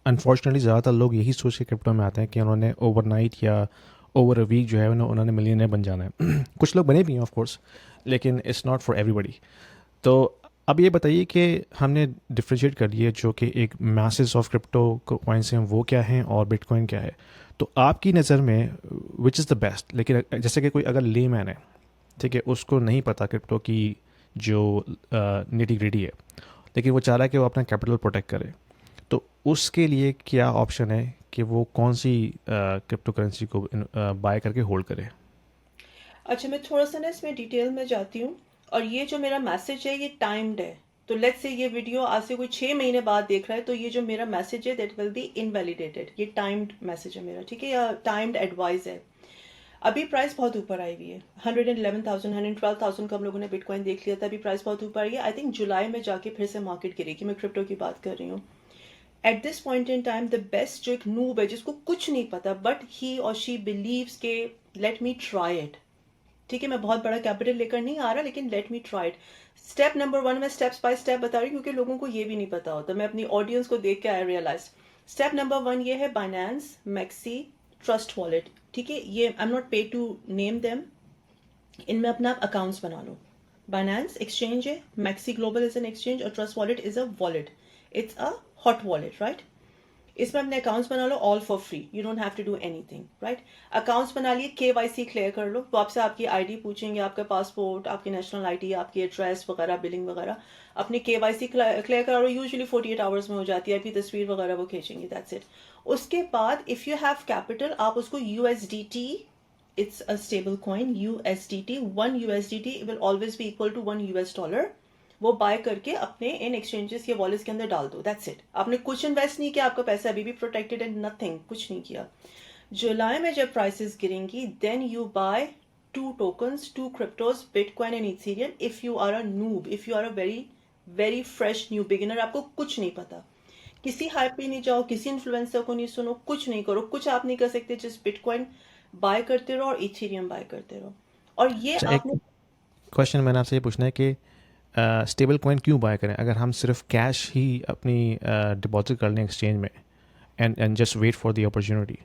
अनफॉर्चुनेटली ज़्यादातर लोग यही सोच के क्रिप्टो में आते हैं कि उन्होंने ओवरनाइट या ओवर अ वीक जो है उन्होंने मिलियनर बन जाना है। कुछ लोग बने भी हैं ऑफ कोर्स, लेकिन इट्स नॉट फॉर एवरीबडी। तो अब ये बताइए कि हमने डिफ्रेंशिएट कर लिए जो कि एक मैसेज ऑफ क्रिप्टो कॉइन्स हैं वो क्या हैं और बिटकॉइन क्या है। तो आपकी नज़र में विच इज़ द बेस्ट, लेकिन जैसे कि कोई अगर लेमैन है, ठीक है, उसको नहीं पता क्रिप्टो की जो निटी ग्रिटी है, लेकिन वो चाह रहा है कि वो अपना कैपिटल प्रोटेक्ट करे, तो उसके लिए क्या ऑप्शन है कि वो कौन सी क्रिप्टो करेंसी को बाय करके होल्ड करे। अच्छा, मैं थोड़ा सा ना इसमें डिटेल में जाती हूँ। और ये जो मेरा मैसेज है ये टाइम्ड है, तो लेट्स से ये वीडियो आज से कोई 6 महीने बाद देख रहा है तो ये जो मेरा मैसेज है दैट विल बी इनवैलिडेटेड। ये टाइम्ड मैसेज है मेरा, ठीक है, या टाइम्ड एडवाइस है। अभी प्राइस बहुत ऊपर आई हुई है, 111,000 112,000 का हम लोगों ने बिटकॉइन देख लिया था। अभी प्राइस बहुत ऊपर आई है। आई थिंक जुलाई में जाके फिर से मार्केट गिरेगी। मैं क्रिप्टो की बात कर रही हूँ। At this point in time the best जो एक नूब है जिसको कुछ नहीं पता बट ही और शी बिलीव्स के लेट मी ट्राई इट, ठीक है, मैं बहुत बड़ा कैपिटल लेकर नहीं आ रहा लेकिन let me try it. Step number 1 मैं स्टेप्स बाय स्टेप बता रही हूँ क्योंकि लोगों को ये भी नहीं पता होता। मैं अपनी ऑडियंस को देख के आई रियलाइज। स्टेप नंबर 1 ये है बाइनेंस, मैक्सी, ट्रस्ट वॉलेट, ठीक है। ये I am not pay to name them, इनमें अपना आप अकाउंट्स बना लो। बाइनेंस एक्सचेंज है, Maxi Global is an exchange और Trust Wallet is a wallet, it's a hot wallet, right. इसमें अपने अकाउंट्स बना लो all for free, you don't have to do anything, right. Accounts बना लिए, KYC क्लियर कर लो, तो आपसे आपकी आईडी पूछेंगे, आपका पासपोर्ट, आपकी नेशनल आईडी, आपकी एड्रेस वगैरह, बिलिंग वगैरह। अपनी KYC क्लियर करा लो, यूजुअली 48 आवर्स में हो जाती है। आपकी तस्वीर वगैरह वो खींचेंगे, दैट्स इट। उसके बाद इफ यू हैव कैपिटल आप उसको USDT, it's a stable coin, USDT, 1 USDT will always be equal to $1 वो बाय करके अपने इन एक्सचेंजेस या वॉलेट्स के अंदर डाल दो, दैट्स इट। आपने कुछ इन्वेस्ट नहीं किया, आपका पैसा अभी भी प्रोटेक्टेड है, नथिंग, कुछ नहीं किया। जुलाई में जब प्राइसेस गिरेंगी then you buy 2 tokens, 2 cryptos, bitcoin and ethereum. If you are a noob, if you are a very very fresh new beginner, आपको कुछ नहीं पता, किसी हाइप पे नहीं जाओ, किसी इन्फ्लुएंसर को नहीं सुनो, कुछ नहीं करो, कुछ आप नहीं कर सकते, जस्ट बिटकॉइन बाय करते रहो और इथेरियम बाय करते रहो। और ये अच्छा, एक आपने, क्वेश्चन मैंने आपसे ये पूछना है कि स्टेबल कॉइन क्यों बाय करें अगर हम सिर्फ कैश ही अपनी डिपॉजिट कर लें एक्सचेंज में and just wait for the opportunity.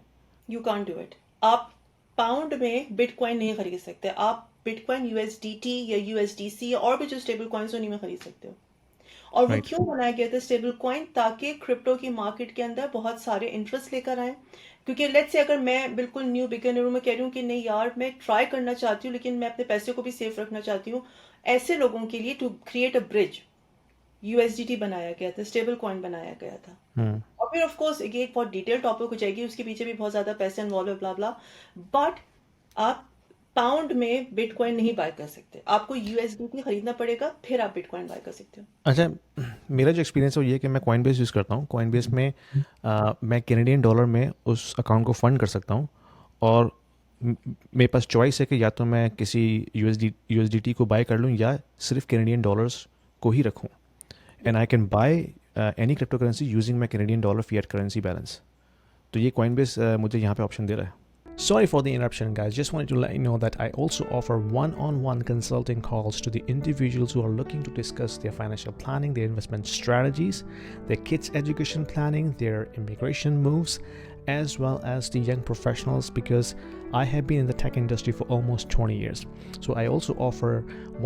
You can't do it. आप पाउंड में बिटकॉइन नहीं खरीद सकते, आप बिटकॉइन USDT या USDC या और भी जो स्टेबल कॉइन्स उन्हीं में खरीद सकते हो। और वो राइट। क्यों बनाया गया था स्टेबल कॉइन, ताकि क्रिप्टो की मार्केट के अंदर बहुत सारे इंटरेस्ट लेकर आए। क्योंकि लेट्स से अगर मैं बिल्कुल न्यू बिगिनर हूं, मैं कह रही हूँ कि नहीं यार मैं ट्राई करना चाहती हूँ लेकिन मैं अपने पैसे को भी सेफ रखना चाहती हूँ, ऐसे लोगों के लिए to create a bridge USDT बनाया गया था, स्टेबल कॉइन बनाया गया था। हम्म। और फिर ऑफ कोर्स ये एक बहुत डिटेल टॉपिक हो जाएगी, उसके पीछे भी बहुत ज्यादा पैसे इन्वॉल्व है, ब्ला ब्ला। बट आप पाउंड में बिटकॉइन नहीं बाय कर सकते, आपको यूएसडीटी खरीदना पड़ेगा, फिर आप बिटकॉइन बाय कर सकते हो। अच्छा, मेरा जो एक्सपीरियंस है वो ये है कि मैं कॉइनबेस यूज़ करता हूँ। कॉइनबेस में मैं कैनेडियन डॉलर में उस अकाउंट को फंड कर सकता हूँ, और मेरे पास चॉइस है कि या तो मैं किसी यूएसडीटी को बाय कर लूँ या सिर्फ कैनेडियन डॉलर्स को ही रखूँ, and I can by any crypto currency using my Canadian dollar fiat currency balance. तो ये कॉइनबेस मुझे यहाँ पे ऑप्शन दे रहा है। Sorry for the interruption, guys. Just wanted to let you know that I also offer one-on-one consulting calls to the individuals who are looking to discuss their financial planning, their investment strategies, their kids' education planning, their immigration moves, as well as the young professionals, because I have been in the tech industry for almost 20 years. So I also offer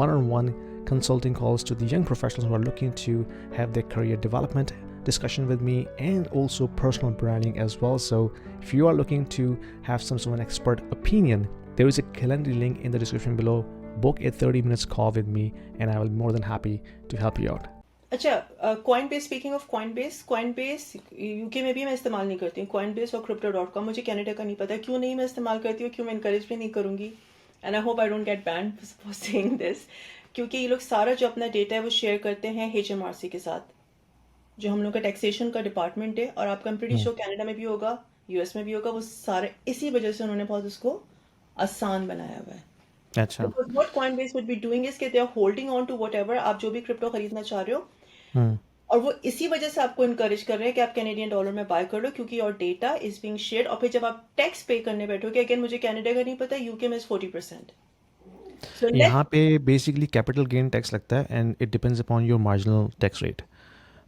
one-on-one consulting calls to the young professionals who are looking to have their career development discussion with me, and also personal branding as well. So if you are looking to have some sort of an expert opinion, there is a calendar link in the description below. Book a 30 minutes call with me and I will be more than happy to help you out. अच्छा, Coinbase, speaking of Coinbase UK में भी मैं इस्तेमाल नहीं करती हूँ। Coinbase और crypto.com, मुझे कनाडा का नहीं पता क्यों नहीं मैं इस्तेमाल करती हूँ, क्यों मैं इनकरेज भी नहीं करूँगी, and I hope I don't get band for saying this, क्योंकि ये लोग सारा जो अपना डेटा है वो शेयर करते हैं HMRC के साथ, जो हम लोग का टैक्सेशन का डिपार्टमेंट है, और आपका प्रीटी श्योर कनाडा में भी होगा, यूएस में भी होगा। वो सारे इसी वजह से उन्होंने बहुत उसको आसान बनाया हुआ है। अच्छा। What Coinbase would be doing is कि they are holding on to whatever आप जो भी क्रिप्टो खरीदना चाह रहे हो, हम्म और वो इसी वजह से आपको इनकरेज कर रहे हैं कि आप कैनेडियन डॉलर में बाय कर लो, क्योंकि your data is being shared. और फिर जब आप टैक्स पे करने बैठोगे, अगेन मुझे कनाडा का नहीं पता, यूके में 40%। सो यहाँ पे बेसिकली कैपिटल गेन टैक्स लगता है, and it depends upon your marginal tax rate.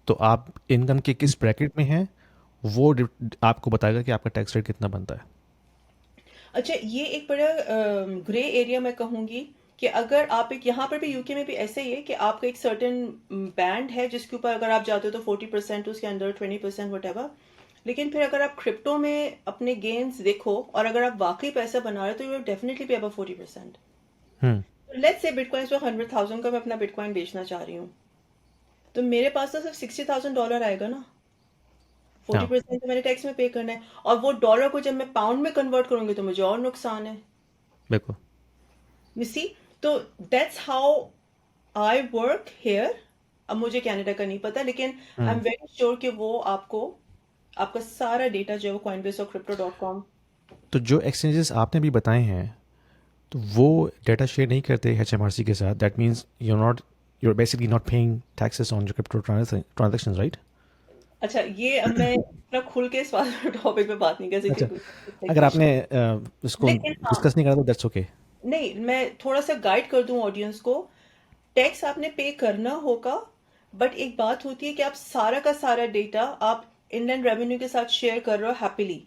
तो आप इनकम के किस ब्रैकेट में हैं वो आपको बताएगा कि आपका टैक्स रेट कितना बनता है। अच्छा, ये एक बड़ा ग्रे एरिया मैं कहूँगी कि अगर आप एक, यहाँ पर भी यूके में भी ऐसे ही है कि आपका एक सर्टेन बैंड है जिसके ऊपर अगर आप जाते हो तो 40%, उसके अंदर 20% वटेवर। लेकिन फिर अगर आप क्रिप्टो में अपने गेन्स देखो और अगर आप वाकई पैसा बना रहे हो तो यू डेफिनेटली पे अबव 40%। लेट्स से बिटकॉइन पे 100,000 का मैं अपना बिटकॉइन बेचना चाह रही हूँ, तो मेरे पास तो सिर्फ $60,000 आएगा ना। 40% तो मैंने टैक्स में पे करना है, और वो डॉलर को जब मैं पाउंड में कन्वर्ट करूंगी तो मुझे और नुकसान है। बिल्कुल। यू सी, तो that's how I work here. अब मुझे कनाडा का नहीं पता, लेकिन आई एम वेरी श्योर कि वो आपको आपका सारा डेटा जो है वो कॉइनबेस और crypto.com। तो जो एक्सचेंजेस आपने भी बताए हैं तो वो डेटा शेयर नहीं करते HMRC के साथ। That means you're basically not paying taxes on your crypto transactions, right? अच्छा, ये अब मैं इतना खुल के इस वाले टॉपिक पे बात नहीं कर अच्छा, सकती अगर आपने इसको लेकिन हाँ, डिस्कस नहीं करा तो दैट्स ओके। नहीं, मैं थोड़ा सा गाइड कर दूं ऑडियंस को। टैक्स आपने पे करना होगा, बट एक बात होती है कि आप सारा का सारा डेटा आप इनलैंड रेवेन्यू के साथ शेयर कर रहे हो हैप्पीली,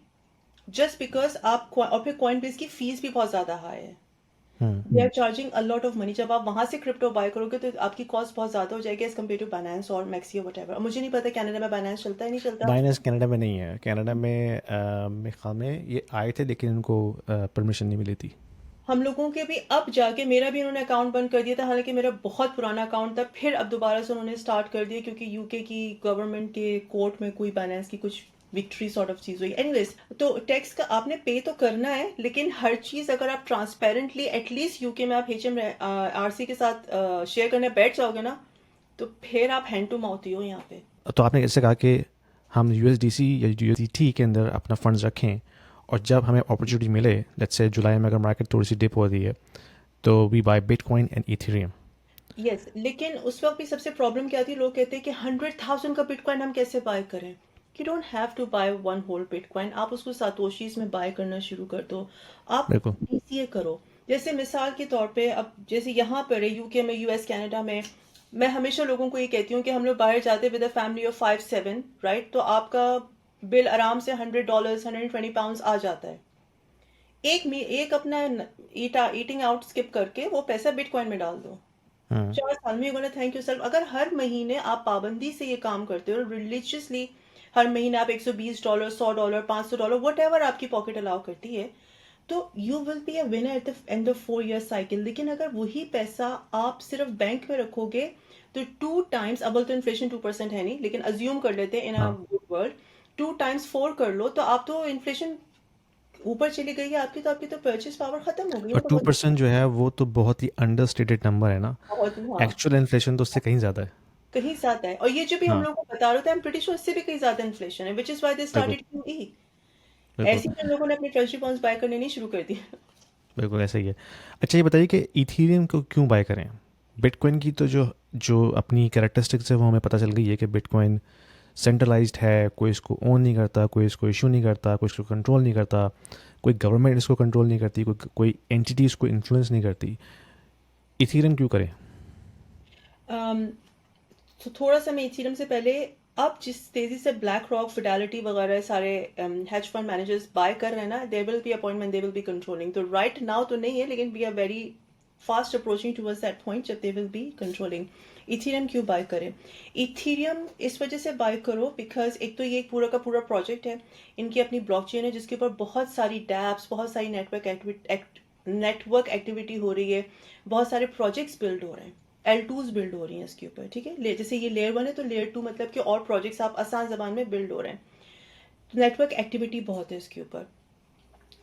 जस्ट बिकॉज आप और फिर कॉइनबेस की फीस भी बहुत ज्यादा हाई है। They are charging a lot of money. जब आप वहां से क्रिप्टो बाय करोगे तो आपकी कॉस्ट बहुत ज्यादा हो जाएगी एज कम्पेयर टू बाइनेंस और मैक्सी और व्हाटएवर। मुझे नहीं पता कनाडा में बाइनेंस चलता है नहीं चलता। बाइनेंस कनाडा में नहीं है। कनाडा में मेरे ख्याल में ये आए थे लेकिन उनको परमिशन नहीं मिली थी। हम लोगों के भी अब जाके, मेरा भी उन्होंने अकाउंट बंद कर दिया था, हालांकि मेरा बहुत पुराना अकाउंट था, फिर अब दोबारा से उन्होंने स्टार्ट कर दिया क्योंकि यूके की गवर्नमेंट के कोर्ट में कोई बाइनेंस की कुछ विक्ट्री सॉर्ट ऑफ चीज हुई। एनीवेज, तो टैक्स का आपने पे तो करना है, लेकिन हर चीज अगर आप ट्रांसपेरेंटली एटलीस्ट यूके में आप HMRC के साथ शेयर करने बैठ जाओगे ना, तो फिर आप हैंड टू माउथ ही हो यहाँ पे। तो आपने जैसे कहा कि हम USDC या USDT के अंदर अपना फंड्स रखें, और जब हमें अपॉर्चुनिटी मिले, लेट्स से जुलाई में अगर मार्केट थोड़ी सी डिप हो रही है तो we buy bitcoin and Ethereum. Yes, लेकिन उस वक्त भी सबसे प्रॉब्लम क्या थी, लोग कहते हैं कि 100,000 का बिटकॉइन हम कैसे बाय करें। You don't have to buy one whole bitcoin, आप उसको सातोशीज में बाय करना शुरू कर दो, आप बिल्कुल। DCA करो। जैसे मिसाल के तौर पे, अब जैसे यहाँ पर है यूके में, US कनाडा में, मैं हमेशा लोगों को ये कहती हूँ कि हम लोग बाहर जाते with a family of 5-7, right, तो आपका बिल आराम से $100 £120 आ जाता है। एक अपना ईटिंग आउट स्किप करके वो पैसा बिटकॉइन में डाल दो, 4 साल में गोना थैंक यू सर। अगर हर महीने आप पाबंदी से ये काम करते हो रिलीजियसली, हर महीने आप $120 $100 $500 वट एवर आपकी पॉकेट अलाउ करती है, तो you will be a winner at the end of 4 year cycle. लेकिन अगर वही पैसा आप सिर्फ बैंक में रखोगे तो 2 times, अब तो इन्फ्लेशन 2% है नहीं, लेकिन अज्यूम कर लेते हैं इन अ गुड वर्ल्ड, 2 times 4 कर लो तो आप तो इन्फ्लेशन ऊपर चली गई है आपकी, तो आपकी तो परचेस पावर खत्म हो गई और ना बहुत 2% जो है वो तो बहुत ही अंडरस्टेटेड नंबर है ना। बहुत हाँ, एक्चुअल इन्फ्लेशन तो उससे कहीं ज़्यादा है। कहीं ज्यादा है। और ये जो भी हम हाँ, लोग को बता रहे थे, आई एम प्रीटी श्योर इससे भी कहीं ज्यादा इन्फ्लेशन है, विच इज व्हाई दे बिल्कुल, स्टार्टेड क्यूई। बिल्कुल, ऐसे ही उन लोगों ने अपने ट्रेजरी बॉन्ड्स बाय करने नहीं शुरू कर दिए। बिल्कुल ऐसा ही है। अच्छा ये बताइए कि इथीरियम को क्यों बाय करें? बिटकॉइन की तो जो जो अपनी कैरेक्टरिस्टिक्स है वो हमें पता चल गई है कि बिटकॉइन सेंट्रलाइज्ड है, कोई इसको ओन नहीं करता, कोई इसको इशू नहीं करता, कोई इसको कंट्रोल नहीं करता, कोई गवर्नमेंट इसको कंट्रोल नहीं करती, कोई कोई एंटिटी इसको इन्फ्लुएंस नहीं करती। इथीरियम क्यों करें? um, तो थोड़ा सा मैं इथीरियम से पहले, अब जिस तेजी से ब्लैक रॉक, फिडेलिटी वगैरह सारे हेज फंड मैनेजर्स बाय कर रहे हैं ना, there will be appointment, they will be controlling. तो राइट नाउ तो नहीं है, लेकिन we are very fast approaching towards that point जब they will be controlling. Ethereum क्यों बाय करें? इथीरियम इस वजह से बाय करो बिकॉज एक तो ये एक पूरा का पूरा प्रोजेक्ट है, इनकी अपनी ब्लॉकचेन है जिसके ऊपर बहुत सारी डैप्स, बहुत सारी नेटवर्क एक्टिविटी हो रही है, बहुत सारे प्रोजेक्ट्स बिल्ड हो रहे हैं, L2s बिल्ड हो रही हैं इसके ऊपर, ठीक है। जैसे ये लेयर 1 है तो लेयर 2 मतलब कि और प्रोजेक्ट्स आप आसान जबान में बिल्ड हो रहे हैं। तो नेटवर्क एक्टिविटी बहुत है इसके ऊपर।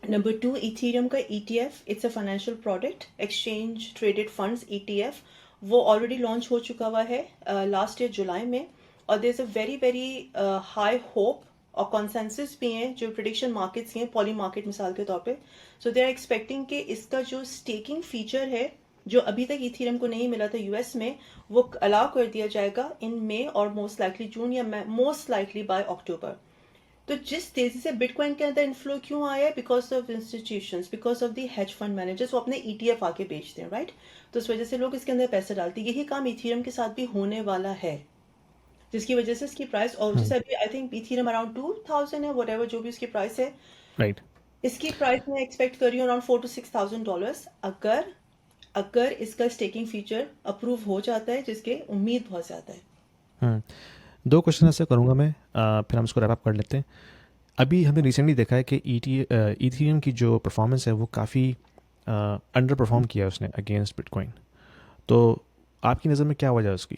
नंबर 2, इथीरियम का ETF, it's a financial product, exchange traded funds ETF, वो ऑलरेडी लॉन्च हो चुका हुआ है लास्ट ईयर जुलाई में। और there is a very very high hope और कॉन्सेंसस भी हैं, जो प्रिडिक्शन मार्केट्स हैं, पॉली मार्केट मिसाल के तौर पे, सो दे आर एक्सपेक्टिंग कि इसका जो स्टेकिंग फीचर है, जो अभी तक इथीरियम को नहीं मिला था यूएस में, वो अलाउ कर दिया जाएगा इन मई और मोस्ट लाइकली जून, या मोस्ट लाइकली बाय अक्टूबर। तो जिस तेजी से बिटकॉइन के अंदर इन्फ्लो क्यों आया है? Because of institutions, because of the hedge fund managers, वो अपने ETF आके बेचते हैं, राइट। तो उस वजह से लोग इसके अंदर पैसे डालते हैं। यही काम इथीरियम के साथ भी होने वाला है, जिसकी वजह से इसकी प्राइस, और जैसे अभी आई थिंक इथीरियम अराउंड 2000 है, वट जो भी उसकी प्राइस है, राइट। इसकी प्राइस मैं एक्सपेक्ट कर रही हूँ अराउंड $4,000 to $6,000, अगर अगर इसका स्टेकिंग फीचर अप्रूव हो जाता है, जिसके उम्मीद बहुत ज़्यादा है। हम्म, दो क्वेश्चन ऐसे करूँगा मैं, फिर हम इसको रैप अप कर लेते हैं। अभी हमने रिसेंटली देखा है कि इथीरियम की जो परफॉर्मेंस है वो काफ़ी अंडर परफॉर्म किया है उसने अगेंस्ट बिटकॉइन। तो आपकी नज़र में क्या वजह है उसकी?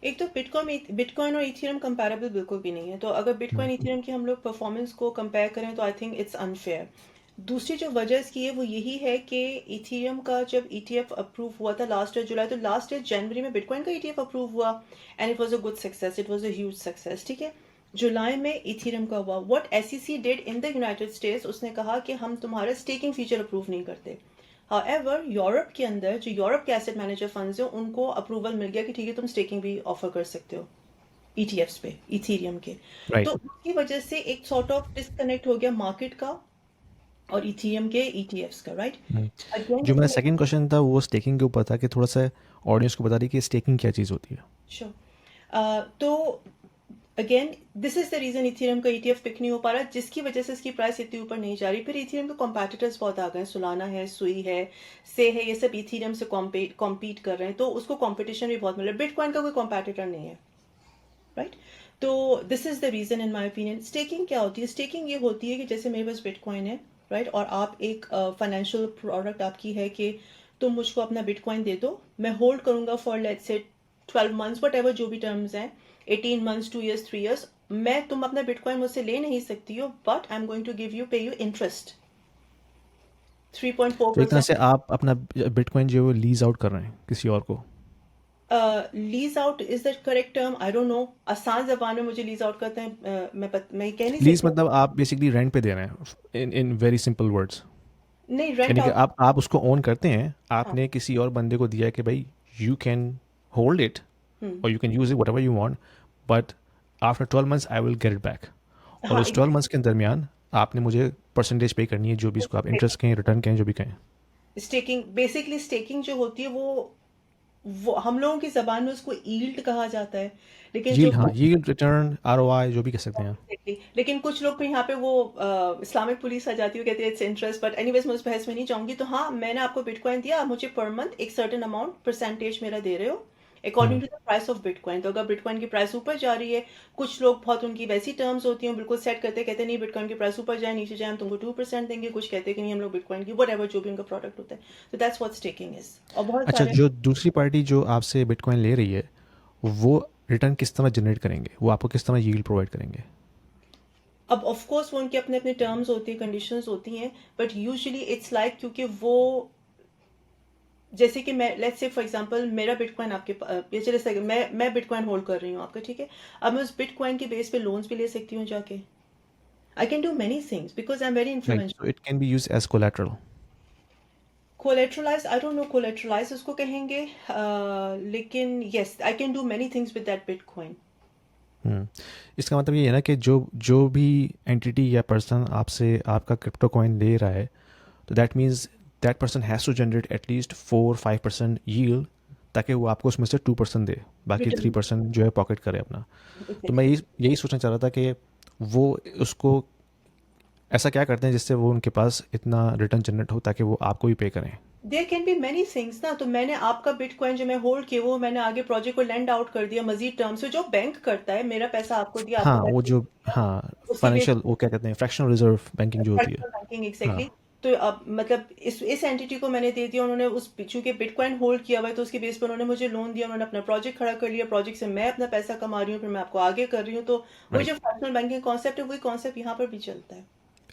एक तो बिटकॉइन और इथेरियम कंपैरेबल बिल्कुल भी नहीं है, तो अगर हम्म, बिटकॉइन इथेरियम की हम लोग परफॉर्मेंस को कंपेयर करें तो आई थिंक इट्स अनफेयर। दूसरी जो वजह इसकी है वो यही है कि इथेरियम का जब ETF अप्रूव हुआ था लास्ट ईयर जुलाई, तो लास्ट ईयर जनवरी में बिटकॉइन का ETF अप्रूव हुआ, and it was a good success, it was a huge success, ठीक है। जुलाई में इथेरियम का हुआ, what SEC did in the United states, उसने कहा कि हम तुम्हारा स्टेकिंग फीचर अप्रूव नहीं करते। हाउएवर यूरोप के अंदर जो यूरोप के एसेट मैनेजर फंड्स हैं, उनको अप्रूवल मिल गया कि ठीक है, तुम स्टेकिंग भी ऑफर कर सकते हो ETFs पे इथेरियम के। तो राइट। उसकी वजह से एक सॉर्ट ऑफ डिस्कनेक्ट हो गया मार्केट का और इथेरियम के ETFs का, राइट। हम्म, अगेन जो मेरा जिसकी सेकंड क्वेश्चन था वो स्टेकिंग के ऊपर था कि थोड़ा सा ऑडियंस को बता रही कि स्टेकिंग क्या चीज़ होती है। श्योर, तो again this is the reason Ethereum का ETF पिक नहीं हो पा रहा, जिसकी वजह से इसकी प्राइस इतनी ऊपर नहीं जा रही। फिर इथेरियम के कॉम्पिटिटर्स बहुत आ गए, सुलाना है, सुई है, से है, ये सब इथेरियम से कॉम्पीट कर रहे हैं, तो उसको कॉम्पिटिशन भी बहुत मिल रहा है। बिटकॉइन का कोई कॉम्पिटिटर नहीं है, राइट। तो this is the reason in my opinion. Staking क्या होती है? स्टेकिंग ये होती है कि जैसे मेरे पास बिटकॉइन है, राइट, और आप एक फाइनेंशियल प्रोडक्ट आपकी है कि तुम मुझको अपना बिटकॉइन दे दो, मैं होल्ड करूंगा for let's say 12 months, what ever जो भी टर्म्स हैं, 18 मंथ्स, 2 years, 3 years, मैं, तुम अपना बिटकॉइन मुझसे ले नहीं सकती हो, but I am going to give you, pay you interest three point four तो एक तरह परसेंट से आप अपना बिटकॉइन जो है वो लीज आउट कर रहे हैं किसी और को। Lease out is the correct term? I don't no, आसान जबान में मुझे लीज आउट करते हैं, मैं कह नहीं लीज सकती। मतलब आप बेसिकली रेंट पे दे रहे हैं, इन वेरी सिंपल वर्ड्स। नहीं, रेंट यानी कि आउट। आप उसको ओन करते हैं, हाँ। आपने किसी और बंदे को दिया है कि भाई यू कैन होल्ड इट हम्म। और you can use it what ever you want, but after 12 months I will get it back. और हाँ, उस 12 मंथ्स के दरमियान आपने मुझे परसेंटेज पे करनी है, जो भी इसको आप इंटरेस्ट कहें, रिटर्न कहें, जो भी कहें। स्टेकिंग, बेसिकली स्टेकिंग जो होती है वो हम लोगों की जबान में उसको ईल्ड कहा जाता है, लेकिन जो यील्ड, हाँ, यील्ड, रिटर्न, आरओआई, जो भी कह सकते हैं आप। Exactly. लेकिन कुछ लोग को यहाँ पे वो इस्लामिक पुलिस आ जाती है, कहती है इट्स इंटरेस्ट, बट एनीवेज मैं उस बहस में नहीं जाऊंगी। तो हाँ, मैंने आपको बिटकॉइन दिया, आप मुझे पर मंथ एक सर्टेन अमाउंट परसेंटेज मेरा दे रहे हो according hmm, to the price of bitcoin. तो अगर बिटकॉइन की प्राइस ऊपर जा रही है, कुछ लोग बहुत, उनकी वैसी टर्म्स होती हैं, बिल्कुल सेट करते हैं, कहते हैं नहीं, बिटकॉइन की प्राइस ऊपर जाए नीचे जाए हम तुमको 2% देंगे, कुछ कहते हैं कि नहीं, हम लोग बिटकॉइन की वट जो भी उनका प्रोडक्ट होता है। तो दैट्स व्हाट स्टेकिंग इज, और बहुत अच्छा, सारे। जो दूसरी पार्टी जो आपसे बिटकॉइन ले रही है वो रिटर्न किस तरह जनरेट करेंगे, वो आपको किस तरह यील्ड प्रोवाइड करेंगे? अब ऑफ कोर्स वो उनके अपने अपने टर्म्स होती हैं, कंडीशंस होती हैं, बट यूजुअली इट्स लाइक क्योंकि वो जैसे कि मैं लेट्स से फॉर एग्जांपल मेरा बिटकॉइन आपके ये चले सके मैं बिटकॉइन होल्ड कर रही हूँ आपका, ठीक है। अब मैं उस बिटकॉइन के बेस पे लोन्स भी ले सकती हूँ जाके। I can do many things because I am very right, influential. So it can be use as collateral. Collateralize I don't know collateralize उसको कहेंगे, लेकिन yes I can do many things with that bitcoin. इसका मतलब ये है ना कि जो जो भी एंटिटी या पर्सन आपसे आपका क्रिप्टो कॉइन ले रहा है, तो that means that person has to generate at least 4-5% yield, ताकि वो आपको उसमें से 2% दे, बाकी रिटर्न 3% जो है पॉकेट करे अपना। तो मैं एग्जैक्टली। यही सोचना चाह रहा था कि वो उसको ऐसा क्या करते हैं जिससे वो उनके पास इतना रिटर्न जनरेट हो ताकि वो आपको भी पे करें। There can be many things ना। तो मैंने आपका बिटकॉइन जो मैं होल्ड किया वो मैंने आगे प्रोजेक्ट को लेंड आउट कर दिया मजीद टर्म से, जो बैंक करता है, मेरा पैसा आपको दिया, आपको हाँ, वो पैसा जो, दिया, हाँ, उसके बेस फाइनेंशियल, वो क्या कहते हैं, फ्रैक्शनल रिजर्व बैंकिंग जो होती है। फ्रैक्शनल बैंकिंग हाँ, एग्जैक्टली। तो अब मतलब इस एंटिटी को मैंने दे दिया, उन्होंने उस चूंकि बिटकॉइन होल्ड किया हुआ है तो उसके बेस पर उन्होंने मुझे लोन दिया, उन्होंने अपना प्रोजेक्ट खड़ा कर लिया, प्रोजेक्ट से मैं अपना पैसा कमा रही हूँ, फिर मैं आपको आगे कर रही हूँ। तो वही राइट, जो फ्रैक्शनल बैंकिंग कॉन्सेप्ट है वही कॉन्सेप्ट यहाँ पर भी चलता है।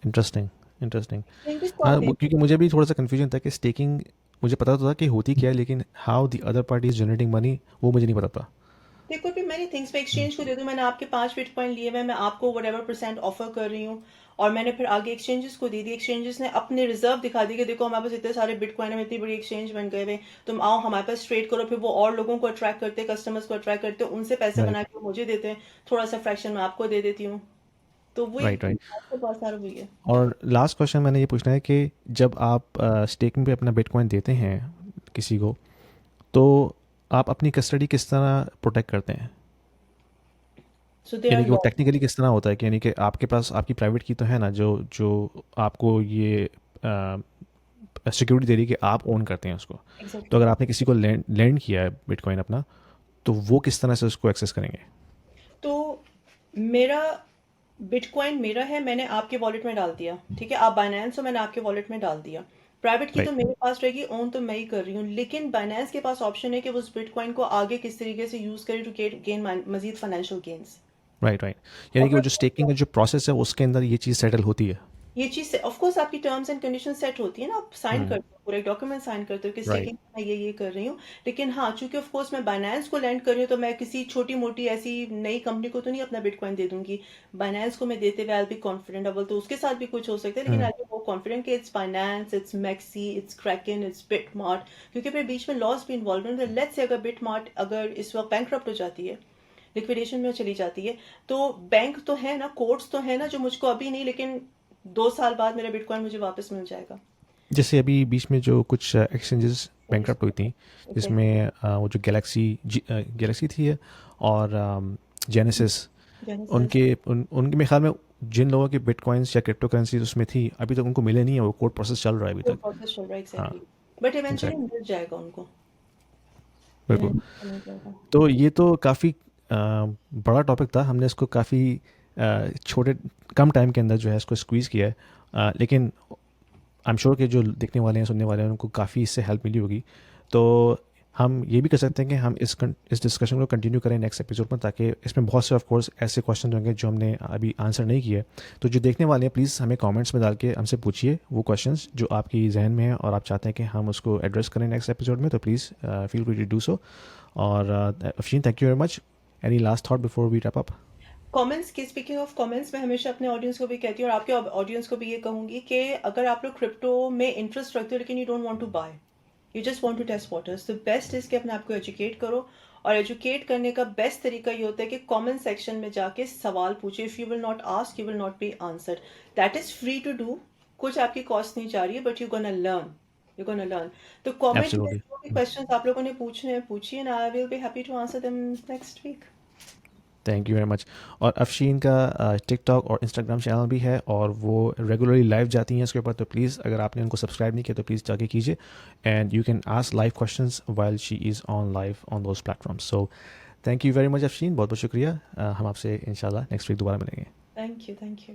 Interesting, interesting. एक्सचेंजेस को हाँ, आप देख, क्योंकि मुझे भी थोड़ा सा कन्फ्यूजन था कि स्टेकिंग, मुझे पता तो था कि होती क्या है, लेकिन how the other party is generating money वो मुझे नहीं पता था। There could be many things. मैं हम्म, एक्सचेंज को दे दूं, मैंने आपके 5 बिटकॉइन लिए हुए हैं, मैं आपको whatever परसेंट ऑफर कर रही हूँ, और मैंने फिर आगे एक्सचेंजेस को दे दी, एक्सचेंजेस ने अपने रिजर्व दिखा दी कि देखो हमारे पास इतने सारे बिटकॉइन है, इतनी बड़ी एक्सचेंज बन गए हुए, तुम आओ हमारे पास ट्रेड करो। फिर वो और लोगों को अट्रैक्ट करते, कस्टमर्स को अट्रैक्ट करते, उनसे पैसे राइट, बना के वो मुझे देते हैं, थोड़ा सा फ्रैक्शन मैं आपको दे देती हूँ। तो वही राइट, राइट। आपके पास सारा वही है। और लास्ट क्वेश्चन मैंने ये पूछना है कि जब आप स्टेकिंग पे अपना बिटकॉइन देते हैं किसी को, तो आप अपनी कस्टडी किस तरह प्रोटेक्ट करते हैं? सो देयर यानी आर कि वो लॉ। टेक्निकली किस तरह होता है कि यानी कि आपके पास आपकी प्राइवेट की तो है ना, जो जो आपको ये सिक्योरिटी दे रही है कि आप ओन करते हैं उसको। तो एग्जैक्टली। अगर आपने किसी को लैंड किया है बिटकॉइन अपना, तो वो किस तरह से उसको एक्सेस करेंगे? तो मेरा बिटकॉइन मेरा है, मैंने आपके वॉलेट में डाल दिया, ठीक है। आप बाइनेंस हो, मैंने आपके वॉलेट में डाल दिया। प्राइवेट की तो राइट, मेरे पास रहेगी, ओन तो मैं ही कर रही हूँ, लेकिन बाइनेंस के पास ऑप्शन है कि वो उस बिटकॉइन को आगे किस तरीके से यूज करे टू गेट गेन मजीद फाइनेंशियल गेन्स। Right, right. यानी कि वो जो स्टेकिंग का जो प्रोसेस है उसके अंदर ये चीज़ सेटल होती है। ये चीज ऑफ कोर्स आपकी टर्म्स एंड कंडीशन सेट होती है ना, आप साइन हम्म, करते हो, पूरा एक डॉक्यूमेंट साइन करते हो कि राइट, स्टेकिंग मैं ये कर रही हूँ। लेकिन हाँ, चूंकि ऑफ कोर्स मैं बाइनेंस को लैंड कर रही हूँ, तो मैं किसी छोटी मोटी ऐसी नई कंपनी को तो नहीं अपना बिटकॉइन दे दूंगी। बाइनेंस को मैं देते हुए आई बी कॉन्फिडेंट, अव्वल तो उसके साथ भी कुछ हो सकता है, लेकिन हम्म, आई बी वो कॉन्फिडेंट कि it's Binance, it's maxi, it's Kraken, it's BitMart. क्योंकि फिर बीच में लॉस भी इन्वॉल्व है। लेट्स से अगर बिटमार्ट अगर इस वक्त बैंकरप्ट हो जाती है, लिक्विडेशन में चली जाती है, तो बैंक तो है ना, कोर्ट्स तो है ना, जो मुझको अभी नहीं लेकिन 2 साल बाद मेरा बिटकॉइन मुझे वापस मिल जाएगा। जैसे अभी बीच में जो कुछ एक्सचेंजेस बैंकरप्ट हुई थी, जिसमें वो जो गैलेक्सी थी है, और जेनेसिस, जेनेसिस उनके मेरे ख्याल में जिन लोगों की बिटकॉइंस या क्रिप्टो करेंसी उसमें थी, अभी तक उनको मिले नहीं है, वो कोर्ट प्रोसेस चल रहा है अभी कोर्ट तक। प्रोसेस चल रहा है, हाँ, एग्जैक्टली। बट इवेंचुअली एग्जैक्ट, मिल जाएगा उनको, बिल्कुल। इवेंचुअली मिल जाएगा। तो ये तो काफ़ी बड़ा टॉपिक था, हमने इसको काफ़ी छोटे कम टाइम के अंदर जो है इसको स्क्वीज़ किया है, लेकिन आई एम श्योर कि जो देखने वाले हैं, सुनने वाले हैं, उनको काफ़ी इससे हेल्प मिली होगी। तो हम ये भी कर सकते हैं कि हम इस डिस्कशन को कंटिन्यू करें नेक्स्ट एपिसोड में, ताकि इसमें बहुत से ऑफ कोर्स ऐसे क्वेश्चन होंगे जो हमने अभी आंसर नहीं किए। तो जो देखने वाले हैं, प्लीज़ हमें कमेंट्स में डाल के हमसे पूछिए वो क्वेश्चंस जो आपकी जहन में है और आप चाहते हैं कि हम उसको एड्रेस करें नेक्स्ट एपिसोड में। तो please feel free to do so. और Afsheen, thank you very much. Any last thought before we wrap up? Comments की, स्पीकिंग ऑफ कमेंट्स, मैं हमेशा अपने ऑडियंस को भी कहती हूँ और आपके ऑडियंस को भी ये कहूंगी कि अगर आप लोग क्रिप्टो में इंटरेस्ट रखते हो लेकिन you don't want to buy, you just want to test waters, the best is कि अपने आप को एजुकेट करो। और एजुकेट करने का बेस्ट तरीका ये होता है कि कमेंट सेक्शन में जाके सवाल पूछे। If you will not ask, you will not be answered. That is free to do, कुछ आपकी कॉस्ट नहीं जा रही है, but you gonna learn, you gonna learn. तो कमेंट में एब्सोल्युटली। जो भी क्वेश्चन आप लोगों ने पूछने हैं पूछिए, and I will be happy to answer them next week. Thank you very much. और अफशीन का टिकटॉक और इंस्टाग्राम चैनल भी है, और वो रेगुलरली लाइव जाती हैं इसके ऊपर, तो प्लीज़ अगर आपने उनको सब्सक्राइब नहीं किया तो प्लीज़ जाके कीजिए, and you can ask live questions while she is on live on those platforms. So thank you very much Afsheen, बहुत बहुत शुक्रिया। हम आपसे इंशाल्लाह नेक्स्ट वीक दोबारा मिलेंगे। Thank you, thank you.